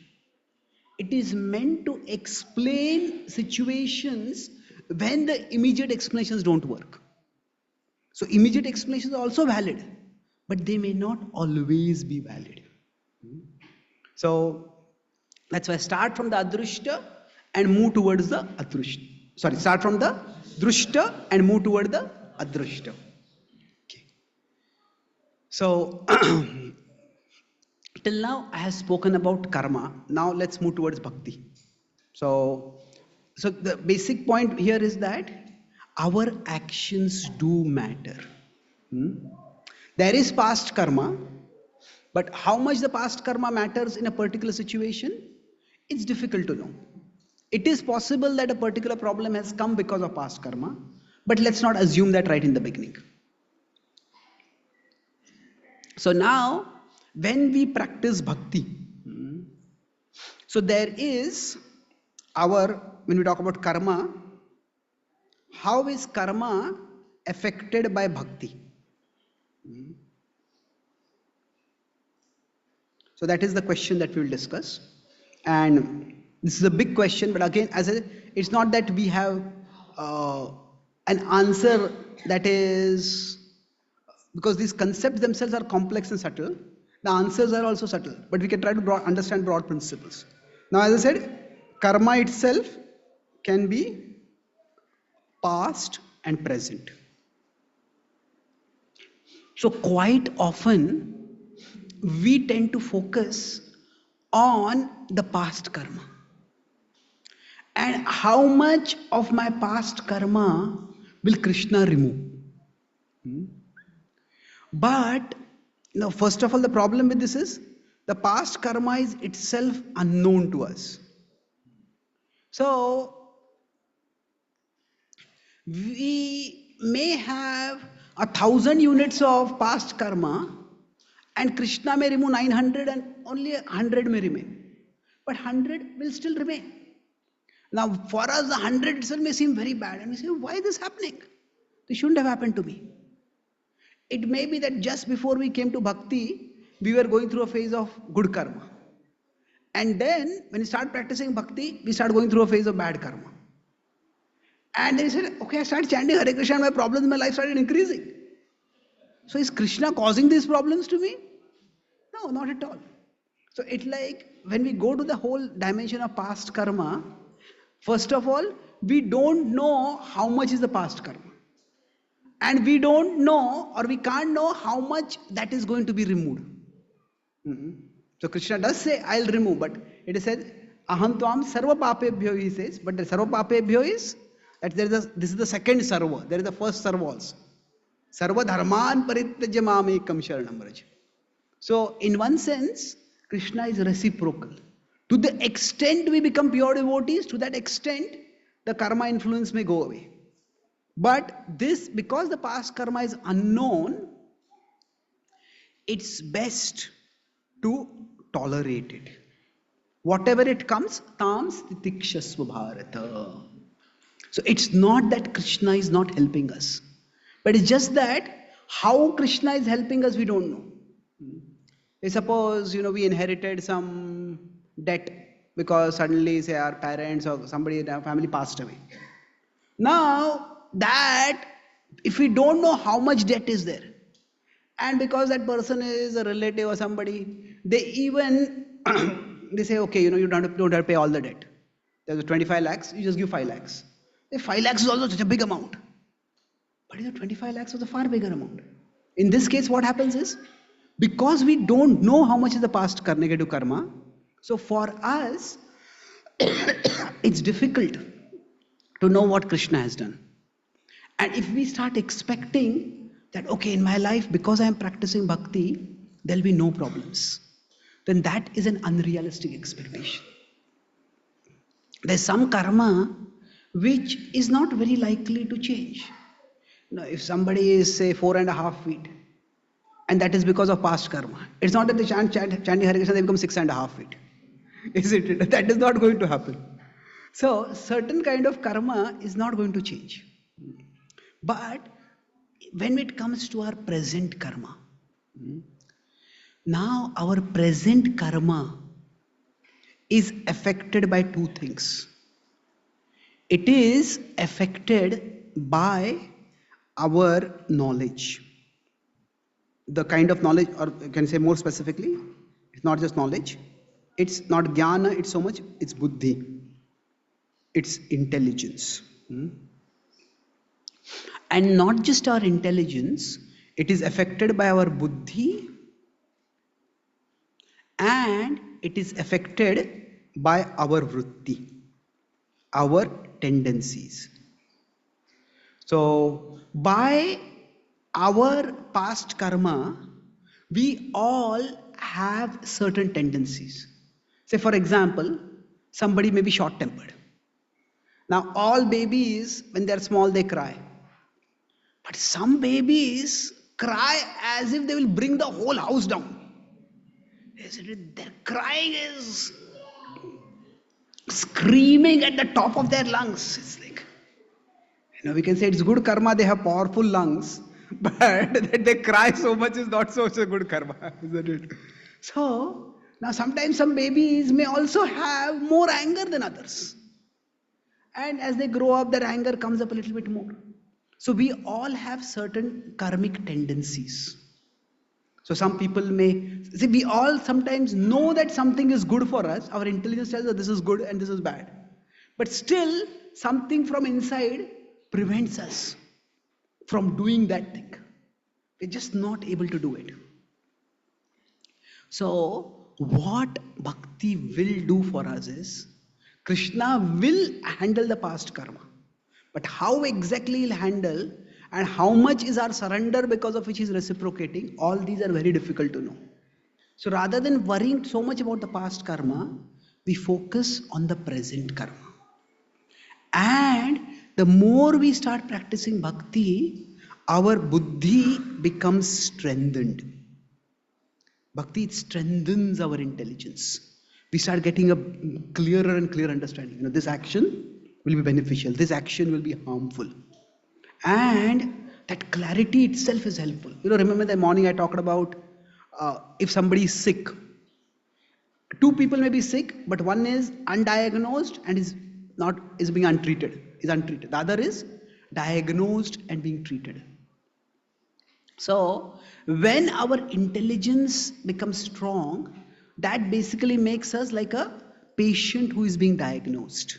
It is meant to explain situations when the immediate explanations don't work. So immediate explanations are also valid, but they may not always be valid. So that's why start from the adrushta and move towards the adrushta. Sorry, start from the drushta and move toward the adrushta. Okay. So till now I have spoken about karma. Now let's move towards bhakti. So the basic point here is that our actions do matter. There is past karma, but how much the past karma matters in a particular situation, it's difficult to know. It is possible that a particular problem has come because of past karma, but let's not assume that right in the beginning. So now, when we practice bhakti, so there is when we talk about karma, how is karma affected by bhakti? So that is the question that we will discuss. And this is a big question, but again, it's not that we have an answer that is, because these concepts themselves are complex and subtle. The answers are also subtle, but we can try to understand broad principles. Now, as I said, karma itself can be past and present. So quite often, we tend to focus on the past karma. And how much of my past karma will Krishna remove? But first of all, the problem with this is the past karma is itself unknown to us. So we may have 1,000 units of past karma, and Krishna may remove 900 and only 100 may remain. But 100 will still remain. Now, for us, the 100 itself may seem very bad. And we say, why is this happening? This shouldn't have happened to me. It may be that just before we came to bhakti, we were going through a phase of good karma. And then, when we start practicing bhakti, we start going through a phase of bad karma. And then he said, okay, I started chanting Hare Krishna and my problems in my life started increasing. So is Krishna causing these problems to me? No, not at all. So it's like when we go to the whole dimension of past karma, first of all, we don't know how much is the past karma. And we don't know or we can't know how much that is going to be removed. So Krishna does say, I'll remove, but it is said, Aham tvam sarva papebhyo, he says, but the sarva papebhyo is, that this is the second sarva, there is the first sarva also. Sarva dharman parityajya mamekam sharanam vraja. So in one sense, Krishna is reciprocal. To the extent we become pure devotees, to that extent, the karma influence may go away. But this, because the past karma is unknown, it's best to tolerate it. Whatever it comes, tam stitikshasva bharata. So it's not that Krishna is not helping us, but it's just that how Krishna is helping us, we don't know. Suppose, we inherited some debt because suddenly, say, our parents or somebody in our family passed away. Now, that, if we don't know how much debt is there, and because that person is a relative or somebody, they even, they say, okay, you don't have to pay all the debt. There's 25 lakhs, you just give 5 lakhs. The 5 lakhs is also such a big amount. But 25 lakhs was a far bigger amount. In this case, what happens is, because we don't know how much is the past negative karma, so for us, it's difficult to know what Krishna has done. And if we start expecting that, okay, in my life, because I am practicing bhakti, there'll be no problems, then that is an unrealistic expectation. There's some karma which is not very likely to change. If somebody is, say, 4.5 feet, and that is because of past karma, it's not that they chanting Hare Krishna, they become 6.5 feet. Isn't it? That is not going to happen. So, certain kind of karma is not going to change. But when it comes to our present karma, now our present karma is affected by two things. It is affected by our knowledge. The kind of knowledge, or you can say more specifically, it's not just knowledge. It's not jnana, it's so much, it's buddhi. It's intelligence. And not just our intelligence, it is affected by our buddhi and it is affected by our vritti, our tendencies. So, by our past karma, we all have certain tendencies. Say, for example, somebody may be short tempered. Now, all babies, when they're small, they cry. But some babies cry as if they will bring the whole house down. Their crying is screaming at the top of their lungs. It's like, we can say it's good karma, they have powerful lungs, but that they cry so much is not so good karma, isn't it? So, now sometimes some babies may also have more anger than others. And as they grow up, their anger comes up a little bit more. So we all have certain karmic tendencies. So some people may, see, we all sometimes know that something is good for us. Our intelligence tells us this is good and this is bad. But still, something from inside prevents us from doing that thing. We're just not able to do it. So, what Bhakti will do for us is, Krishna will handle the past karma. But how exactly he'll handle and how much is our surrender because of which he's reciprocating, all these are very difficult to know. So rather than worrying so much about the past karma, we focus on the present karma. And the more we start practicing bhakti, our buddhi becomes strengthened. Bhakti, it strengthens our intelligence. We start getting a clearer and clearer understanding. This action will be beneficial, this action will be harmful. And that clarity itself is helpful. Remember that morning I talked about if somebody is sick. Two people may be sick, but one is undiagnosed and is being untreated, is untreated. The other is diagnosed and being treated. So when our intelligence becomes strong, that basically makes us like a patient who is being diagnosed.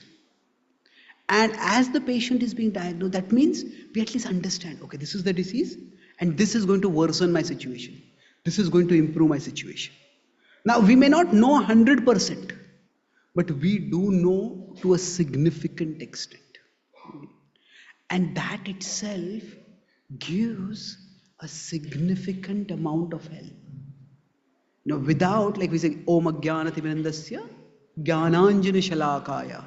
And as the patient is being diagnosed, that means we at least understand, okay, this is the disease and this is going to worsen my situation. This is going to improve my situation. Now, we may not know 100%, but we do know to a significant extent. And that itself gives a significant amount of help. Without, like we say, Om Ajnanati Mirandasya Jnananjana Shalakaya.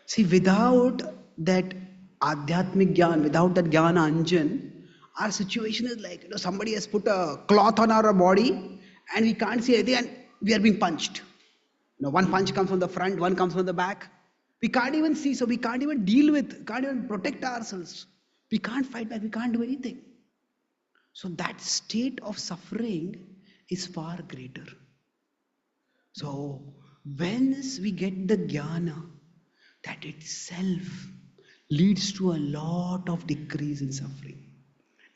See, without that Adhyatmic Jnana, without that Jnana Anjan, our situation is like, somebody has put a cloth on our body and we can't see anything and we are being punched. One punch comes from the front, one comes from the back. We can't even see, so we can't even deal with, can't even protect ourselves. We can't fight back, we can't do anything. So that state of suffering is far greater. So once we get the jnana, that itself leads to a lot of decrease in suffering.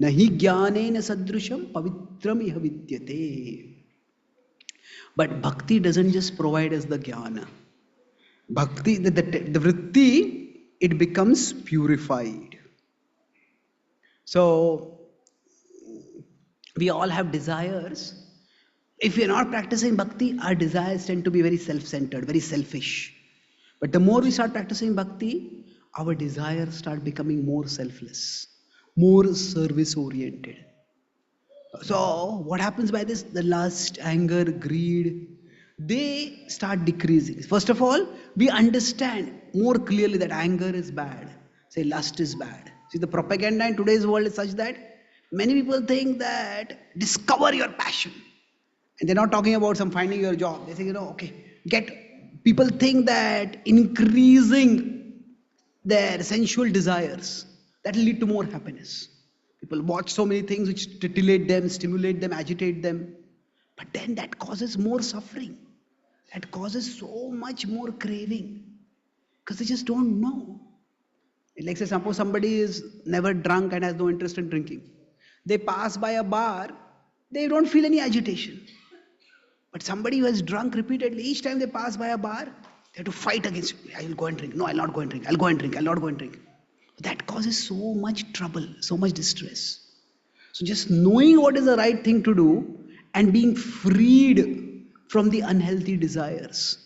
Nahi jnanena sadrusham pavitram iha vidyate. But bhakti doesn't just provide us the jnana. Bhakti, the vritti, it becomes purified. So we all have desires. If we are not practicing bhakti, our desires tend to be very self-centered, very selfish. But the more we start practicing bhakti, our desires start becoming more selfless, more service-oriented. So what happens by this? The lust, anger, greed, they start decreasing. First of all, we understand more clearly that anger is bad. Say lust is bad. See, the propaganda in today's world is such that many people think that discover your passion. And they're not talking about some finding your job. They say, people think that increasing their sensual desires That will lead to more happiness. People watch so many things which titillate them, stimulate them, agitate them. But then that causes more suffering. That causes so much more craving. Because they just don't know. Like say suppose somebody is never drunk and has no interest in drinking. They pass by a bar, they don't feel any agitation. But somebody who has drunk repeatedly, each time they pass by a bar, they have to fight against it. I will go and drink. No, I'll not go and drink. I'll go and drink. I'll not go and drink. That causes so much trouble, so much distress. So just knowing what is the right thing to do and being freed from the unhealthy desires,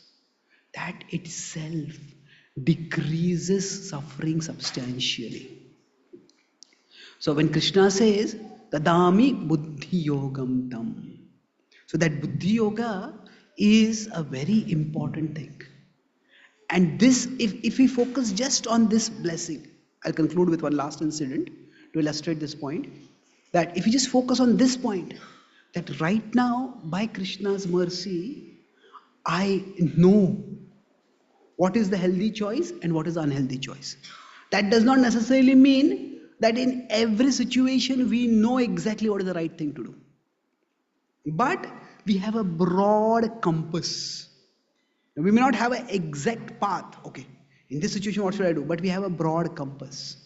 that itself decreases suffering substantially. So when Krishna says, Tadami buddhi yogam tam. So that buddhi yoga is a very important thing. And this, if we focus just on this blessing, I'll conclude with one last incident to illustrate this point. That if you just focus on this point, that right now, by Krishna's mercy, I know what is the healthy choice and what is the unhealthy choice. That does not necessarily mean that in every situation we know exactly what is the right thing to do. But we have a broad compass. We may not have an exact path. Okay, in this situation, what should I do? But we have a broad compass.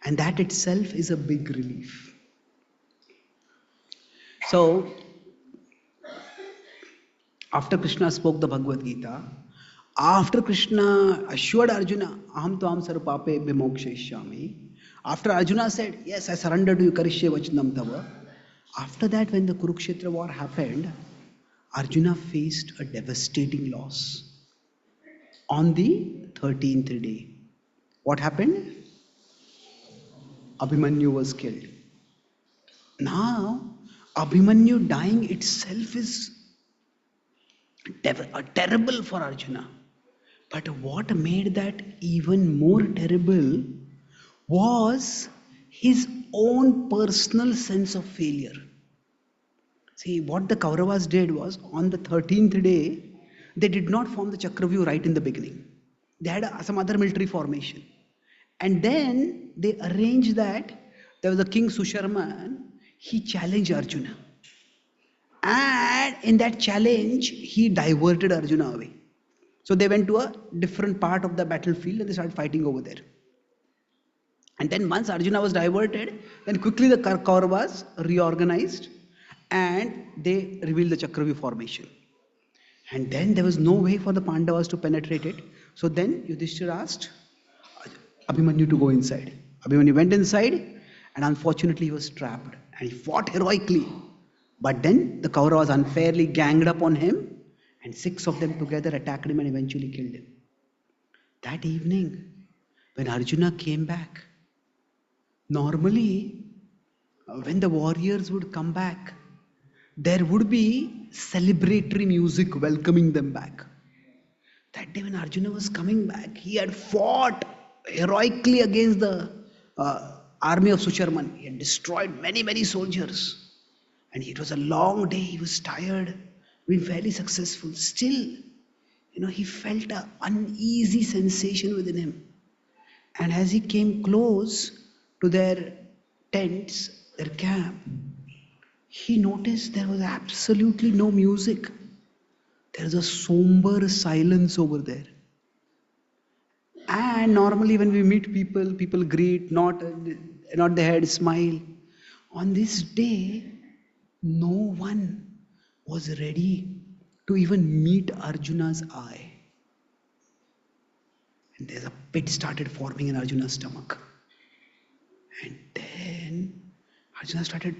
And that itself is a big relief. So, after Krishna spoke the Bhagavad Gita, after Krishna assured Arjuna, Aham tvam sarvapape vimokshayishyami, after Arjuna said, yes, I surrender to you, karishye vachanam tava, after that, when the Kurukshetra war happened, Arjuna faced a devastating loss. On the 13th day, what happened? Abhimanyu was killed. Now, Abhimanyu dying itself is terrible for Arjuna. But what made that even more terrible was his own personal sense of failure. See, what the Kauravas did was, on the 13th day, they did not form the Chakravyuh right in the beginning. They had some other military formation. And then they arranged that there was a king Susharman, he challenged Arjuna. And in that challenge, he diverted Arjuna away. So they went to a different part of the battlefield and they started fighting over there. And then once Arjuna was diverted, then quickly the Kauravas reorganized and they revealed the Chakravyuh formation. And then there was no way for the Pandavas to penetrate it. So then Yudhishthira asked Abhimanyu to go inside. Abhimanyu went inside and unfortunately he was trapped. And he fought heroically. But then the Kauravas unfairly ganged up on him and 6 of them together attacked him and eventually killed him. That evening, when Arjuna came back, normally when the warriors would come back, there would be celebratory music welcoming them back. That day when Arjuna was coming back, he had fought heroically against the army of Susharman. He had destroyed many, many soldiers. And it was a long day, he was tired, been fairly successful. Still, he felt an uneasy sensation within him. And as he came close to their tents, their camp, he noticed there was absolutely no music. There is a somber silence over there. And normally when we meet people, people greet, nod the head, smile. On this day, no one was ready to even meet Arjuna's eye. And there's a pit started forming in Arjuna's stomach. And then Arjuna started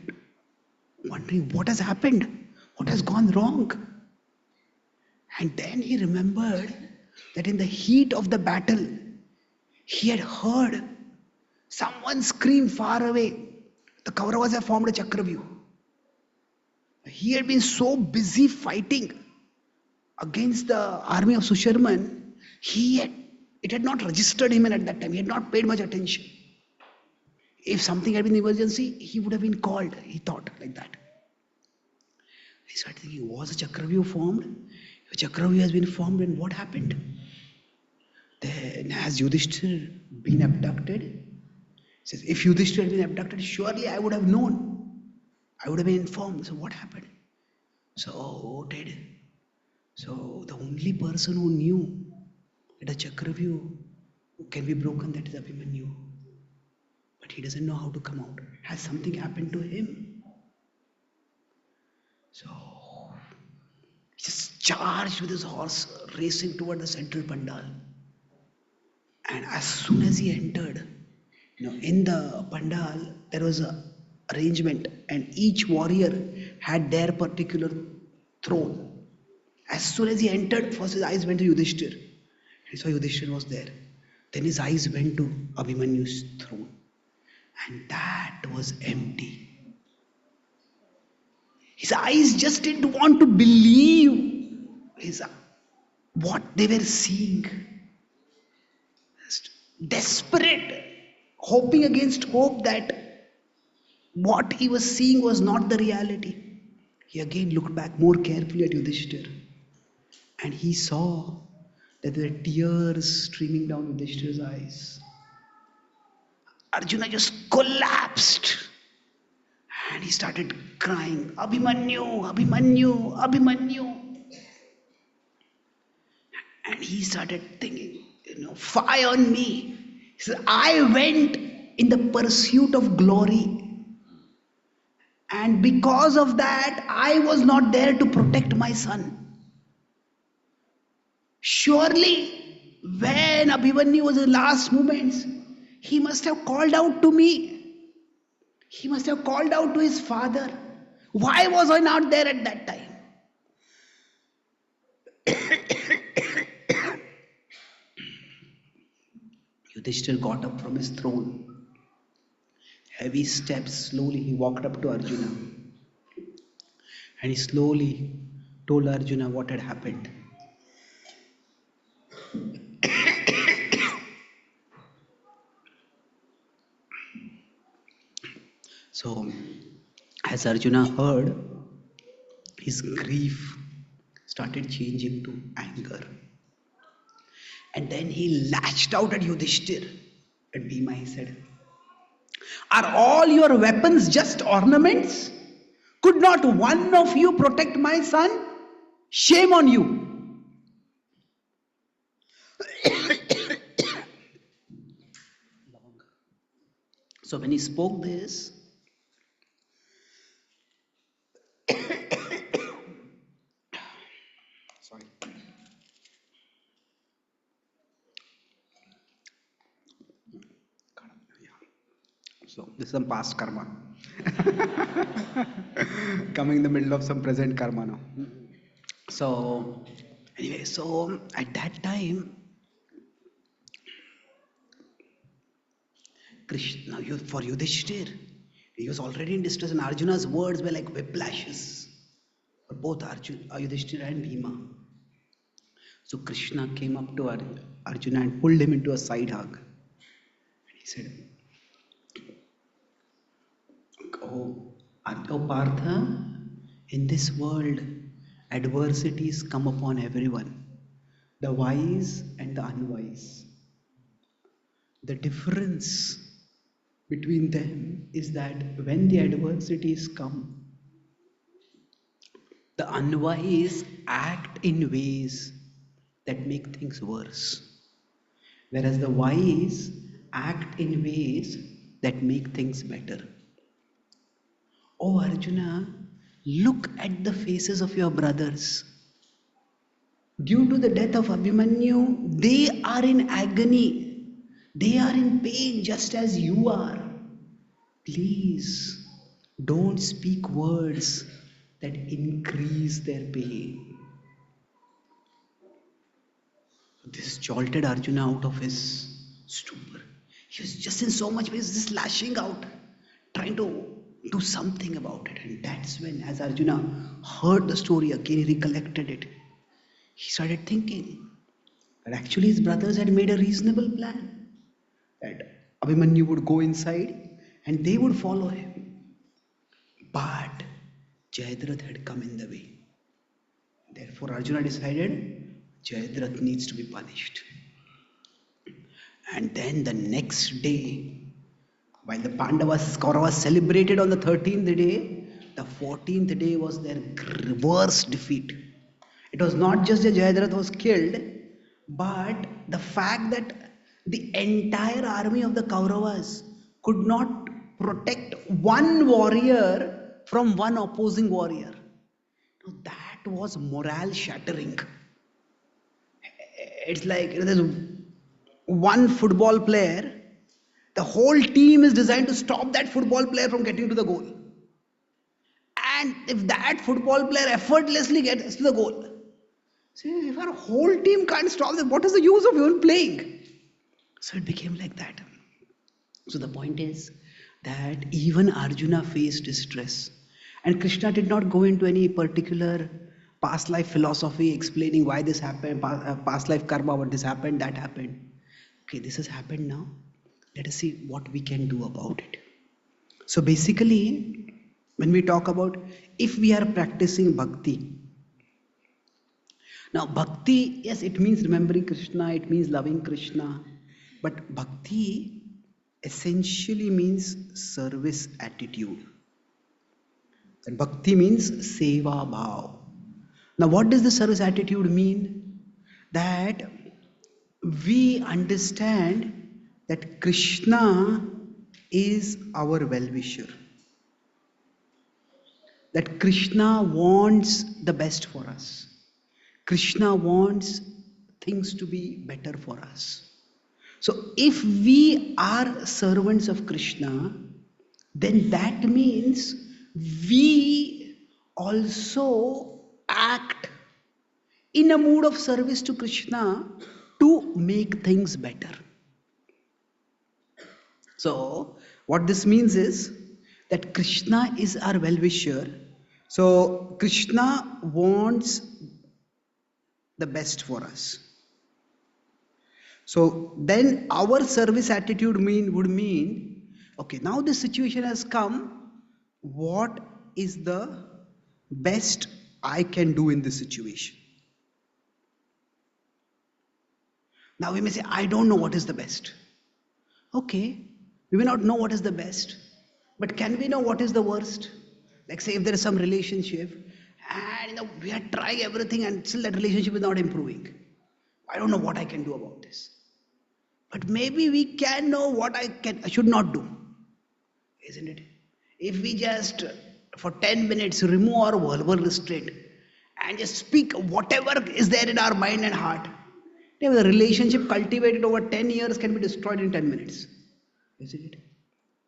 wondering what has happened, what has gone wrong. And then he remembered that in the heat of the battle, he had heard someone scream far away. The Kauravas have formed a Chakravyuh. He had been so busy fighting against the army of Susharman, it had not registered him at that time. He had not paid much attention. If something had been emergency, he would have been called, he thought like that. He started thinking, was a Chakravyuh formed? If a Chakravyuh has been formed, then what happened? Then has Yudhishthira been abducted? Says, if Yudhishthira had been abducted, surely I would have known. I would have been informed. So what happened? So the only person who knew that a Chakravyuh can be broken, that is Abhimanyu. But he doesn't know how to come out. Has something happened to him? So he just charged with his horse, racing toward the central pandal. And as soon as he entered, in the pandal, there was a arrangement, and each warrior had their particular throne. As soon as he entered, first his eyes went to Yudhishthir. He saw Yudhishthir was there. Then his eyes went to Abhimanyu's throne. And that was empty. His eyes just didn't want to believe what they were seeing. Just desperate, hoping against hope that what he was seeing was not the reality. He again looked back more carefully at Yudhishthir, and he saw that there were tears streaming down Yudhishthir's eyes. Arjuna just collapsed and he started crying, Abhimanyu, Abhimanyu, Abhimanyu. And he started thinking, fie on me. He said, I went in the pursuit of glory. And because of that, I was not there to protect my son. Surely, when Abhimanyu was in the last moments, he must have called out to me. He must have called out to his father. Why was I not there at that time? Yudhishthir got up from his throne. Heavy steps, slowly he walked up to Arjuna. And he slowly told Arjuna what had happened. So, as Arjuna heard, his grief started changing to anger. And then he lashed out at Yudhishthir. And Bhima, he said, are all your weapons just ornaments? Could not one of you protect my son? Shame on you. So when he spoke this, sorry. So this is some past karma. Coming in the middle of some present karma now. So anyway, so at that time, Krishna, for Yudhishthir, he was already in distress, and Arjuna's words were like whiplashes for both Yudhishthir and Bhima. So Krishna came up to Arjuna and pulled him into a side hug. And he said, Oh Partha, in this world, adversities come upon everyone, the wise and the unwise. The difference between them is that when the adversities come, the unwise act in ways that make things worse, whereas the wise act in ways that make things better. Oh Arjuna, look at the faces of your brothers. Due to the death of Abhimanyu, they are in agony. They are in pain just as you are. Please don't speak words that increase their pain. This jolted Arjuna out of his stupor. He was just in so much pain, just lashing out, trying to do something about it. And that's when, as Arjuna heard the story again, he recollected it. He started thinking that actually his brothers had made a reasonable plan. That Abhimanyu would go inside and they would follow him. But Jayadratha had come in the way. Therefore Arjuna decided Jayadratha needs to be punished. And then the next day, While the Pandavas, Kauravas celebrated on the 13th day, the 14th day was their worst defeat. It was not just that Jayadratha was killed, but the fact that the entire army of the Kauravas could not protect one warrior from one opposing warrior. Now, that was morale shattering. It's like there's one football player, the whole team is designed to stop that football player from getting to the goal. And if that football player effortlessly gets to the goal, see, if our whole team can't stop that, what is the use of even playing? So it became like that. So the point is that even Arjuna faced distress. And Krishna did not go into any particular past life philosophy explaining why this happened, past life karma, what this happened, that happened. Okay, this has happened now. Let us see what we can do about it. So basically, when we talk about if we are practicing bhakti, now bhakti, yes, it means remembering Krishna, it means loving Krishna, but bhakti essentially means service attitude. And bhakti means seva bhav. Now what does the service attitude mean? That we understand that Krishna is our well-wisher. That Krishna wants the best for us. Krishna wants things to be better for us. So if we are servants of Krishna, then that means we also act in a mood of service to Krishna to make things better. So what this means is that Krishna is our well-wisher. So Krishna wants the best for us. So then our service attitude would mean, okay, now this situation has come, what is the best I can do in this situation? Now we may say, I don't know what is the best. Okay, we may not know what is the best, but can we know what is the worst? Like say if there is some relationship and we are trying everything and still that relationship is not improving. I don't know what I can do about this. But maybe we can know what I should not do. Isn't it? If we just for 10 minutes remove our verbal restraint and just speak whatever is there in our mind and heart, the relationship cultivated over 10 years can be destroyed in 10 minutes. Isn't it?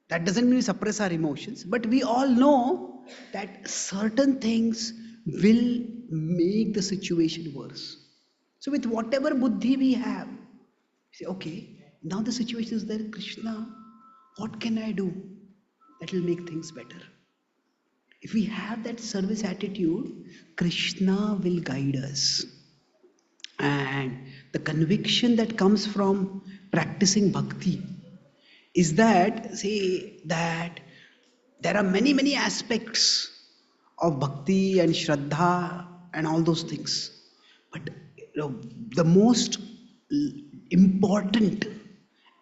That doesn't mean we suppress our emotions, but we all know that certain things will make the situation worse. So with whatever buddhi we have, say, okay, now the situation is there, Krishna, what can I do that will make things better? If we have that service attitude, Krishna will guide us. And the conviction that comes from practicing bhakti is that, say, that there are many, many aspects of bhakti and shraddha and all those things. But the most important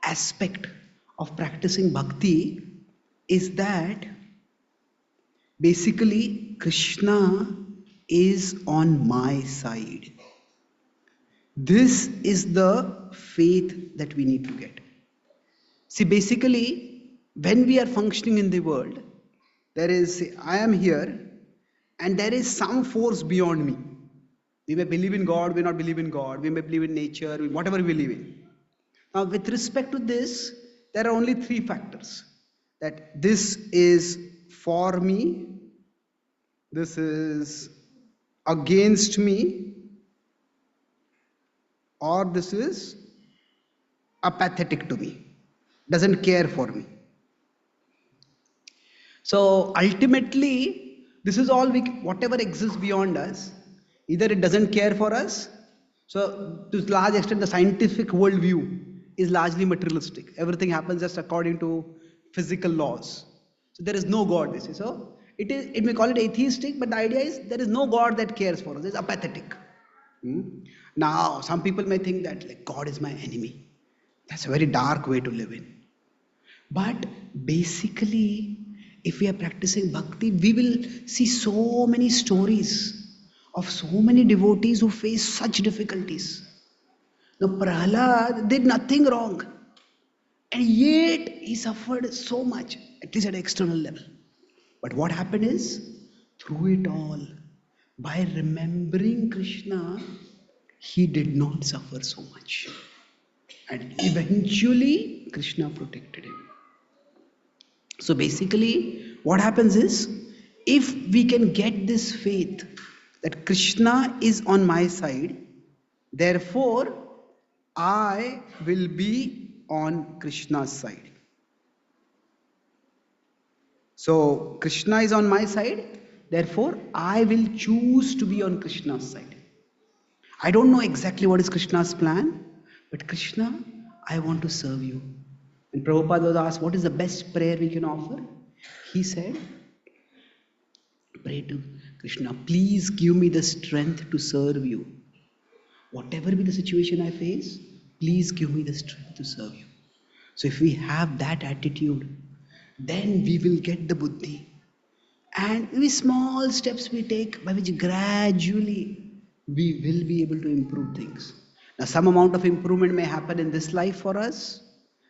aspect of practicing bhakti is that basically Krishna is on my side. This is the faith that we need to get. See, basically, when we are functioning in the world, there is, I am here, and there is some force beyond me. We may believe in God, we may not believe in God, we may believe in nature, whatever we believe in. Now, with respect to this, there are only three factors. That this is for me, this is against me, or this is apathetic to me, doesn't care for me. So ultimately, this is all whatever exists beyond us, either it doesn't care for us. So to a large extent, the scientific worldview is largely materialistic. Everything happens just according to physical laws. So there is no God, this is so. It may call it atheistic, but the idea is there is no God that cares for us. It's apathetic. Now, some people may think that like God is my enemy. That's a very dark way to live in. But basically, if we are practicing bhakti, we will see so many stories of so many devotees who face such difficulties. Now, Prahlad did nothing wrong, and yet he suffered so much, at least at an external level. But what happened is, through it all, by remembering Krishna, he did not suffer so much. And eventually, Krishna protected him. So basically, what happens is, if we can get this faith that Krishna is on my side, therefore I will be on Krishna's side. So Krishna is on my side, therefore I will choose to be on Krishna's side. I don't know exactly what is Krishna's plan, but Krishna, I want to serve you. And Prabhupada was asked, what is the best prayer we can offer? He said, pray to Krishna, please give me the strength to serve you. Whatever be the situation I face, please give me the strength to serve you. So if we have that attitude, then we will get the buddhi. And with small steps we take, by which gradually we will be able to improve things. Now, some amount of improvement may happen in this life for us,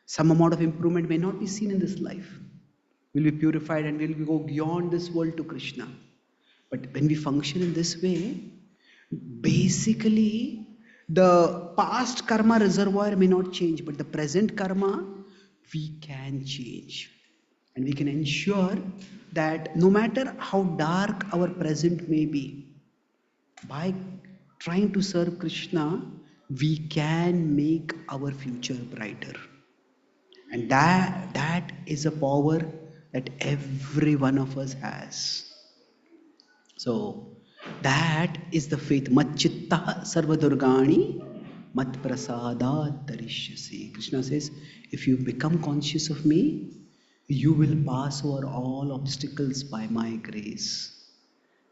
some amount of improvement may not be seen in this life. We'll be purified and we'll go beyond this world to Krishna. But when we function in this way, basically the past karma reservoir may not change, but the present karma we can change. And we can ensure that no matter how dark our present may be, by trying to serve Krishna, we can make our future brighter. And that is a power that every one of us has. So that is the faith. Machitta sarvadurgani mat prasadat tarishyasi. Krishna says, if you become conscious of me, you will pass over all obstacles by my grace.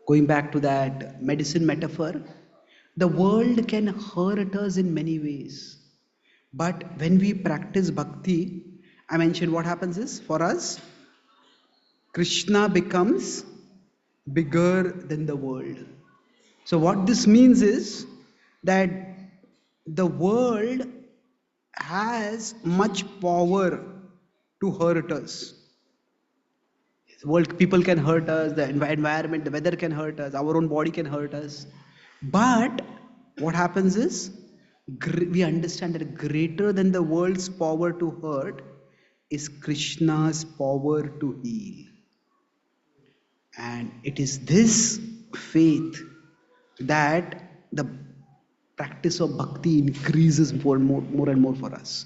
Going back to that medicine metaphor, the world can hurt us in many ways. But when we practice bhakti, I mentioned what happens is, for us, Krishna becomes bigger than the world. So what this means is that the world has much power to hurt us. The world, people can hurt us, the environment, the weather can hurt us, our own body can hurt us. But what happens is, we understand that greater than the world's power to hurt is Krishna's power to heal. And it is this faith that the practice of bhakti increases more and more for us.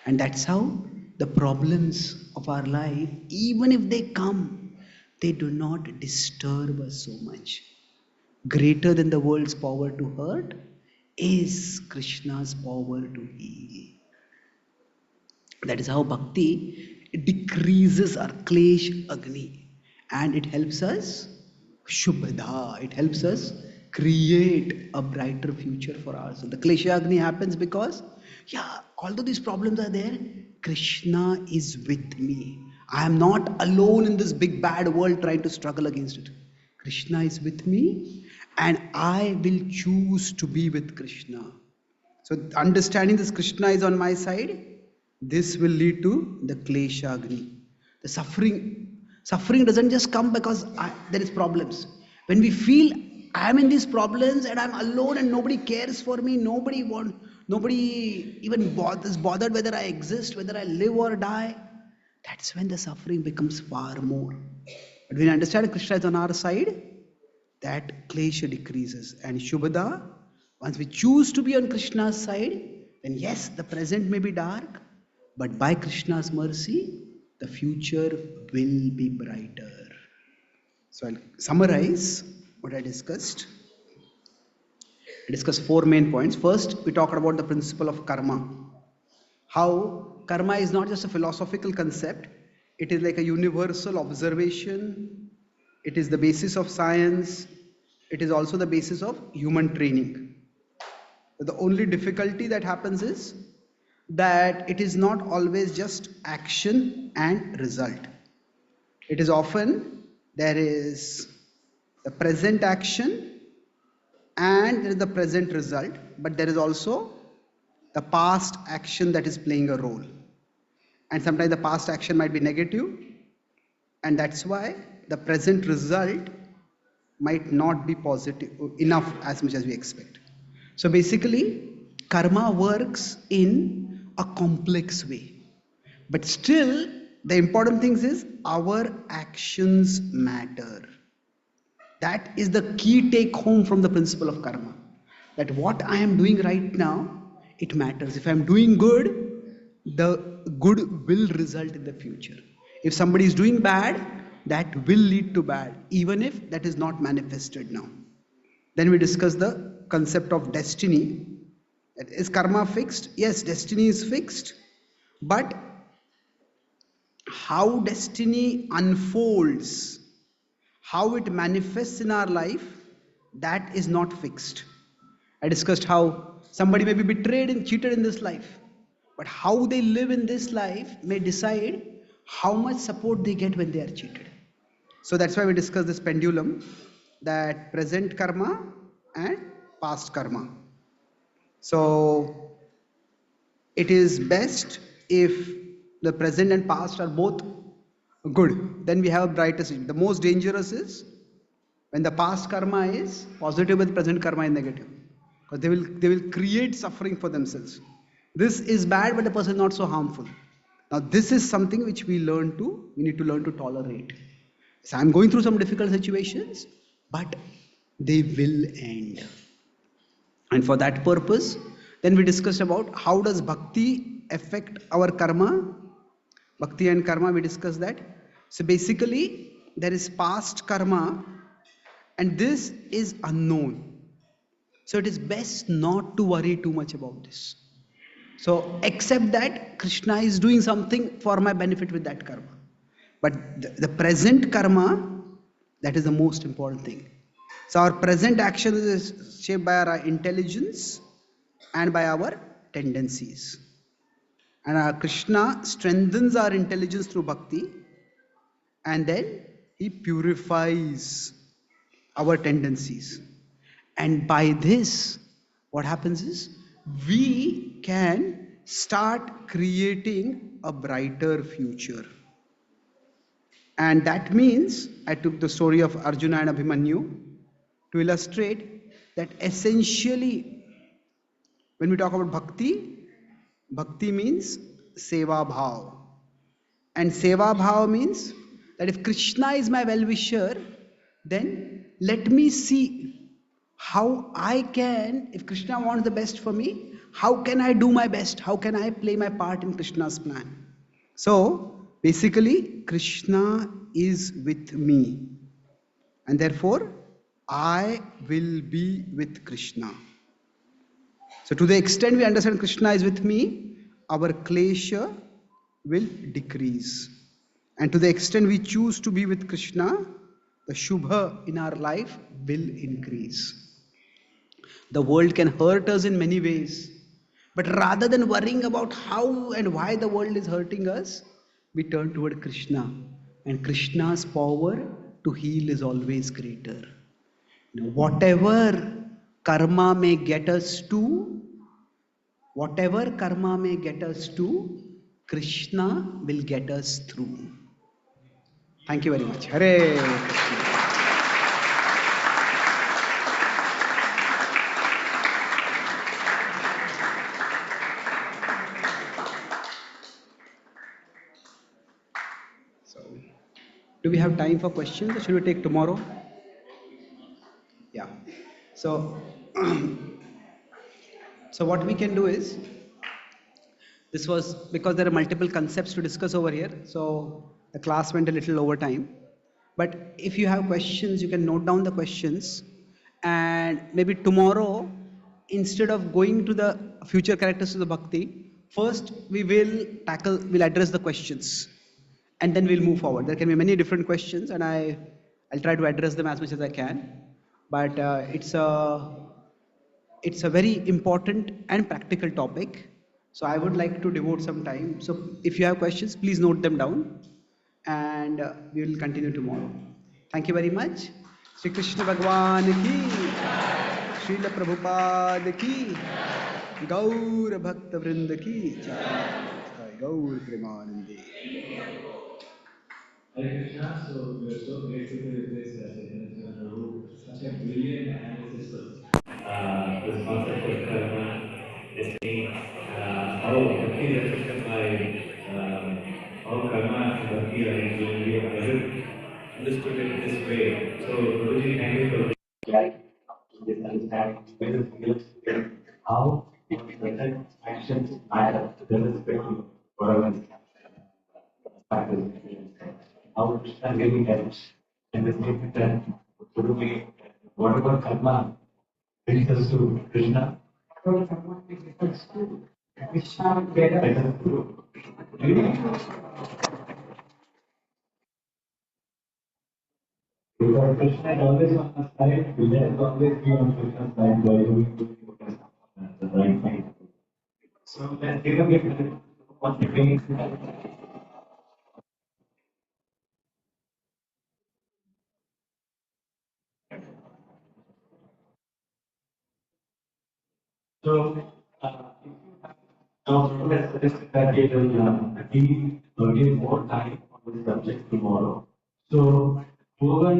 And that's how the problems of our life, even if they come, they do not disturb us so much. Greater than the world's power to hurt is Krishna's power to heal. That is how bhakti decreases our klesh agni, and it helps us shubhada, it helps us create a brighter future for ourselves. The klesha agni happens because, although these problems are there, Krishna is with me. I am not alone in this big bad world trying to struggle against it. Krishna is with me, and I will choose to be with Krishna. So understanding this Krishna is on my side, this will lead to the klesha agni. The suffering doesn't just come because there is problems. When we feel I am in these problems and I'm alone and nobody cares for me, nobody even is bothered whether I exist, whether I live or die, that's when the suffering becomes far more. But when we understand Krishna is on our side, that klesha decreases. And shubhada, once we choose to be on Krishna's side, then yes, the present may be dark, but by Krishna's mercy, the future will be brighter. So I'll summarize what I discussed. I discussed 4 main points. First, we talked about the principle of karma. How karma is not just a philosophical concept, it is like a universal observation, it is the basis of science, it is also the basis of human training. But the only difficulty that happens is, that it is not always just action and result. It is often there is the present action and there is the present result, but there is also the past action that is playing a role. And sometimes the past action might be negative, and that's why the present result might not be positive enough as much as we expect. So basically, karma works in a complex way. But still, the important thing is our actions matter. That is the key take home from the principle of karma. That what I am doing right now, it matters. If I am doing good, the good will result in the future. If somebody is doing bad, that will lead to bad, even if that is not manifested now. Then we discuss the concept of destiny. Is karma fixed? Yes, destiny is fixed. But how destiny unfolds, how it manifests in our life, that is not fixed. I discussed how somebody may be betrayed and cheated in this life, but how they live in this life may decide how much support they get when they are cheated. So that's why we discuss this pendulum, that present karma and past karma. So it is best if the present and past are both good, then we have a brighter situation. The most dangerous is when the past karma is positive but present karma is negative, because they will create suffering for themselves. This is bad, but the person is not so harmful. Now this is something which we need to learn to tolerate. So I'm going through some difficult situations, but they will end. And for that purpose, then we discussed about how does bhakti affect our karma. Bhakti and karma, we discussed that. So basically, there is past karma, and this is unknown. So it is best not to worry too much about this. So accept that Krishna is doing something for my benefit with that karma. But the present karma, that is the most important thing. So our present action is shaped by our intelligence and by our tendencies. And our Krishna strengthens our intelligence through bhakti, and then he purifies our tendencies. And by this, what happens is we can start creating a brighter future. And that means I took the story of Arjuna and Abhimanyu to illustrate that essentially when we talk about bhakti, bhakti means seva bhav. And seva bhav means that if Krishna is my well-wisher, then let me see how I can, if Krishna wants the best for me, how can I do my best? How can I play my part in Krishna's plan? So, basically, Krishna is with me. And therefore, I will be with Krishna. So, to the extent we understand Krishna is with me, our klesha will decrease. And to the extent we choose to be with Krishna, the shubha in our life will increase. The world can hurt us in many ways, but rather than worrying about how and why the world is hurting us, we turn toward Krishna. And Krishna's power to heal is always greater. Whatever karma may get us to, Krishna will get us through. Thank you very much. Hare Krishna. So, do we have time for questions or should we take tomorrow? Yeah. So, so what we can do is, this was because there are multiple concepts to discuss over here, so the class went a little over time. But if you have questions, you can note down the questions, and maybe tomorrow, instead of going to the future characters of the bhakti, first we'll address the questions, and then we'll move forward. There can be many different questions, and I'll try to address them as much as I can. But it's a very important and practical topic. So I would like to devote some time. So if you have questions, please note them down, and we will continue tomorrow. Thank you very much. Shri Krishna Bhagwan ki, Srila Prabhupada ki, Gaur Bhakta Vrinda ki, Jai Gaur Premanande. Hare Krishna, so we are so grateful to witness Chaitanya Charan Prabhu, such a brilliant analysis of this concept of karma, destiny, how Bhakti is affected by how karma and Bhakti are influenced. We have never understood it this way. So, Guruji, thank you for clarity to this understanding, whether it how certain actions matter with respect to whatever practice. How Krishna really helps in the same that Guru, whatever karma brings us to Krishna, whatever karma brings us to Krishna, better Guru. Because Krishna is always on our side, let us always be on Krishna's side by doing the right thing. So let's give a gift what the things. So, now, let's suggest that we will give more time on this subject tomorrow. So, whoever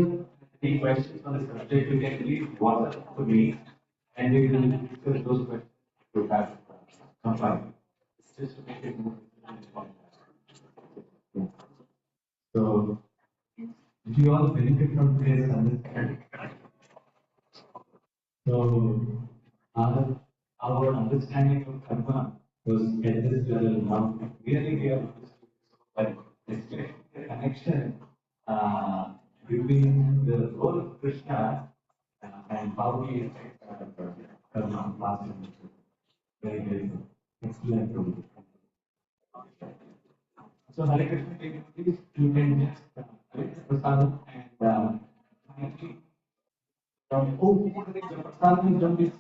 any questions on the subject, you can please WhatsApp to me, and we will discuss those questions to have combined. Just to make it more fun. So, if you all benefit from today's understanding, so our understanding of karma was at this level now. Really, we have understood like especially the connection between the role of Krishna and how he affects karma last and very, very good. Excellent. So, Hare Krishna, please, you can just Prasadam and from who the Prasadam from this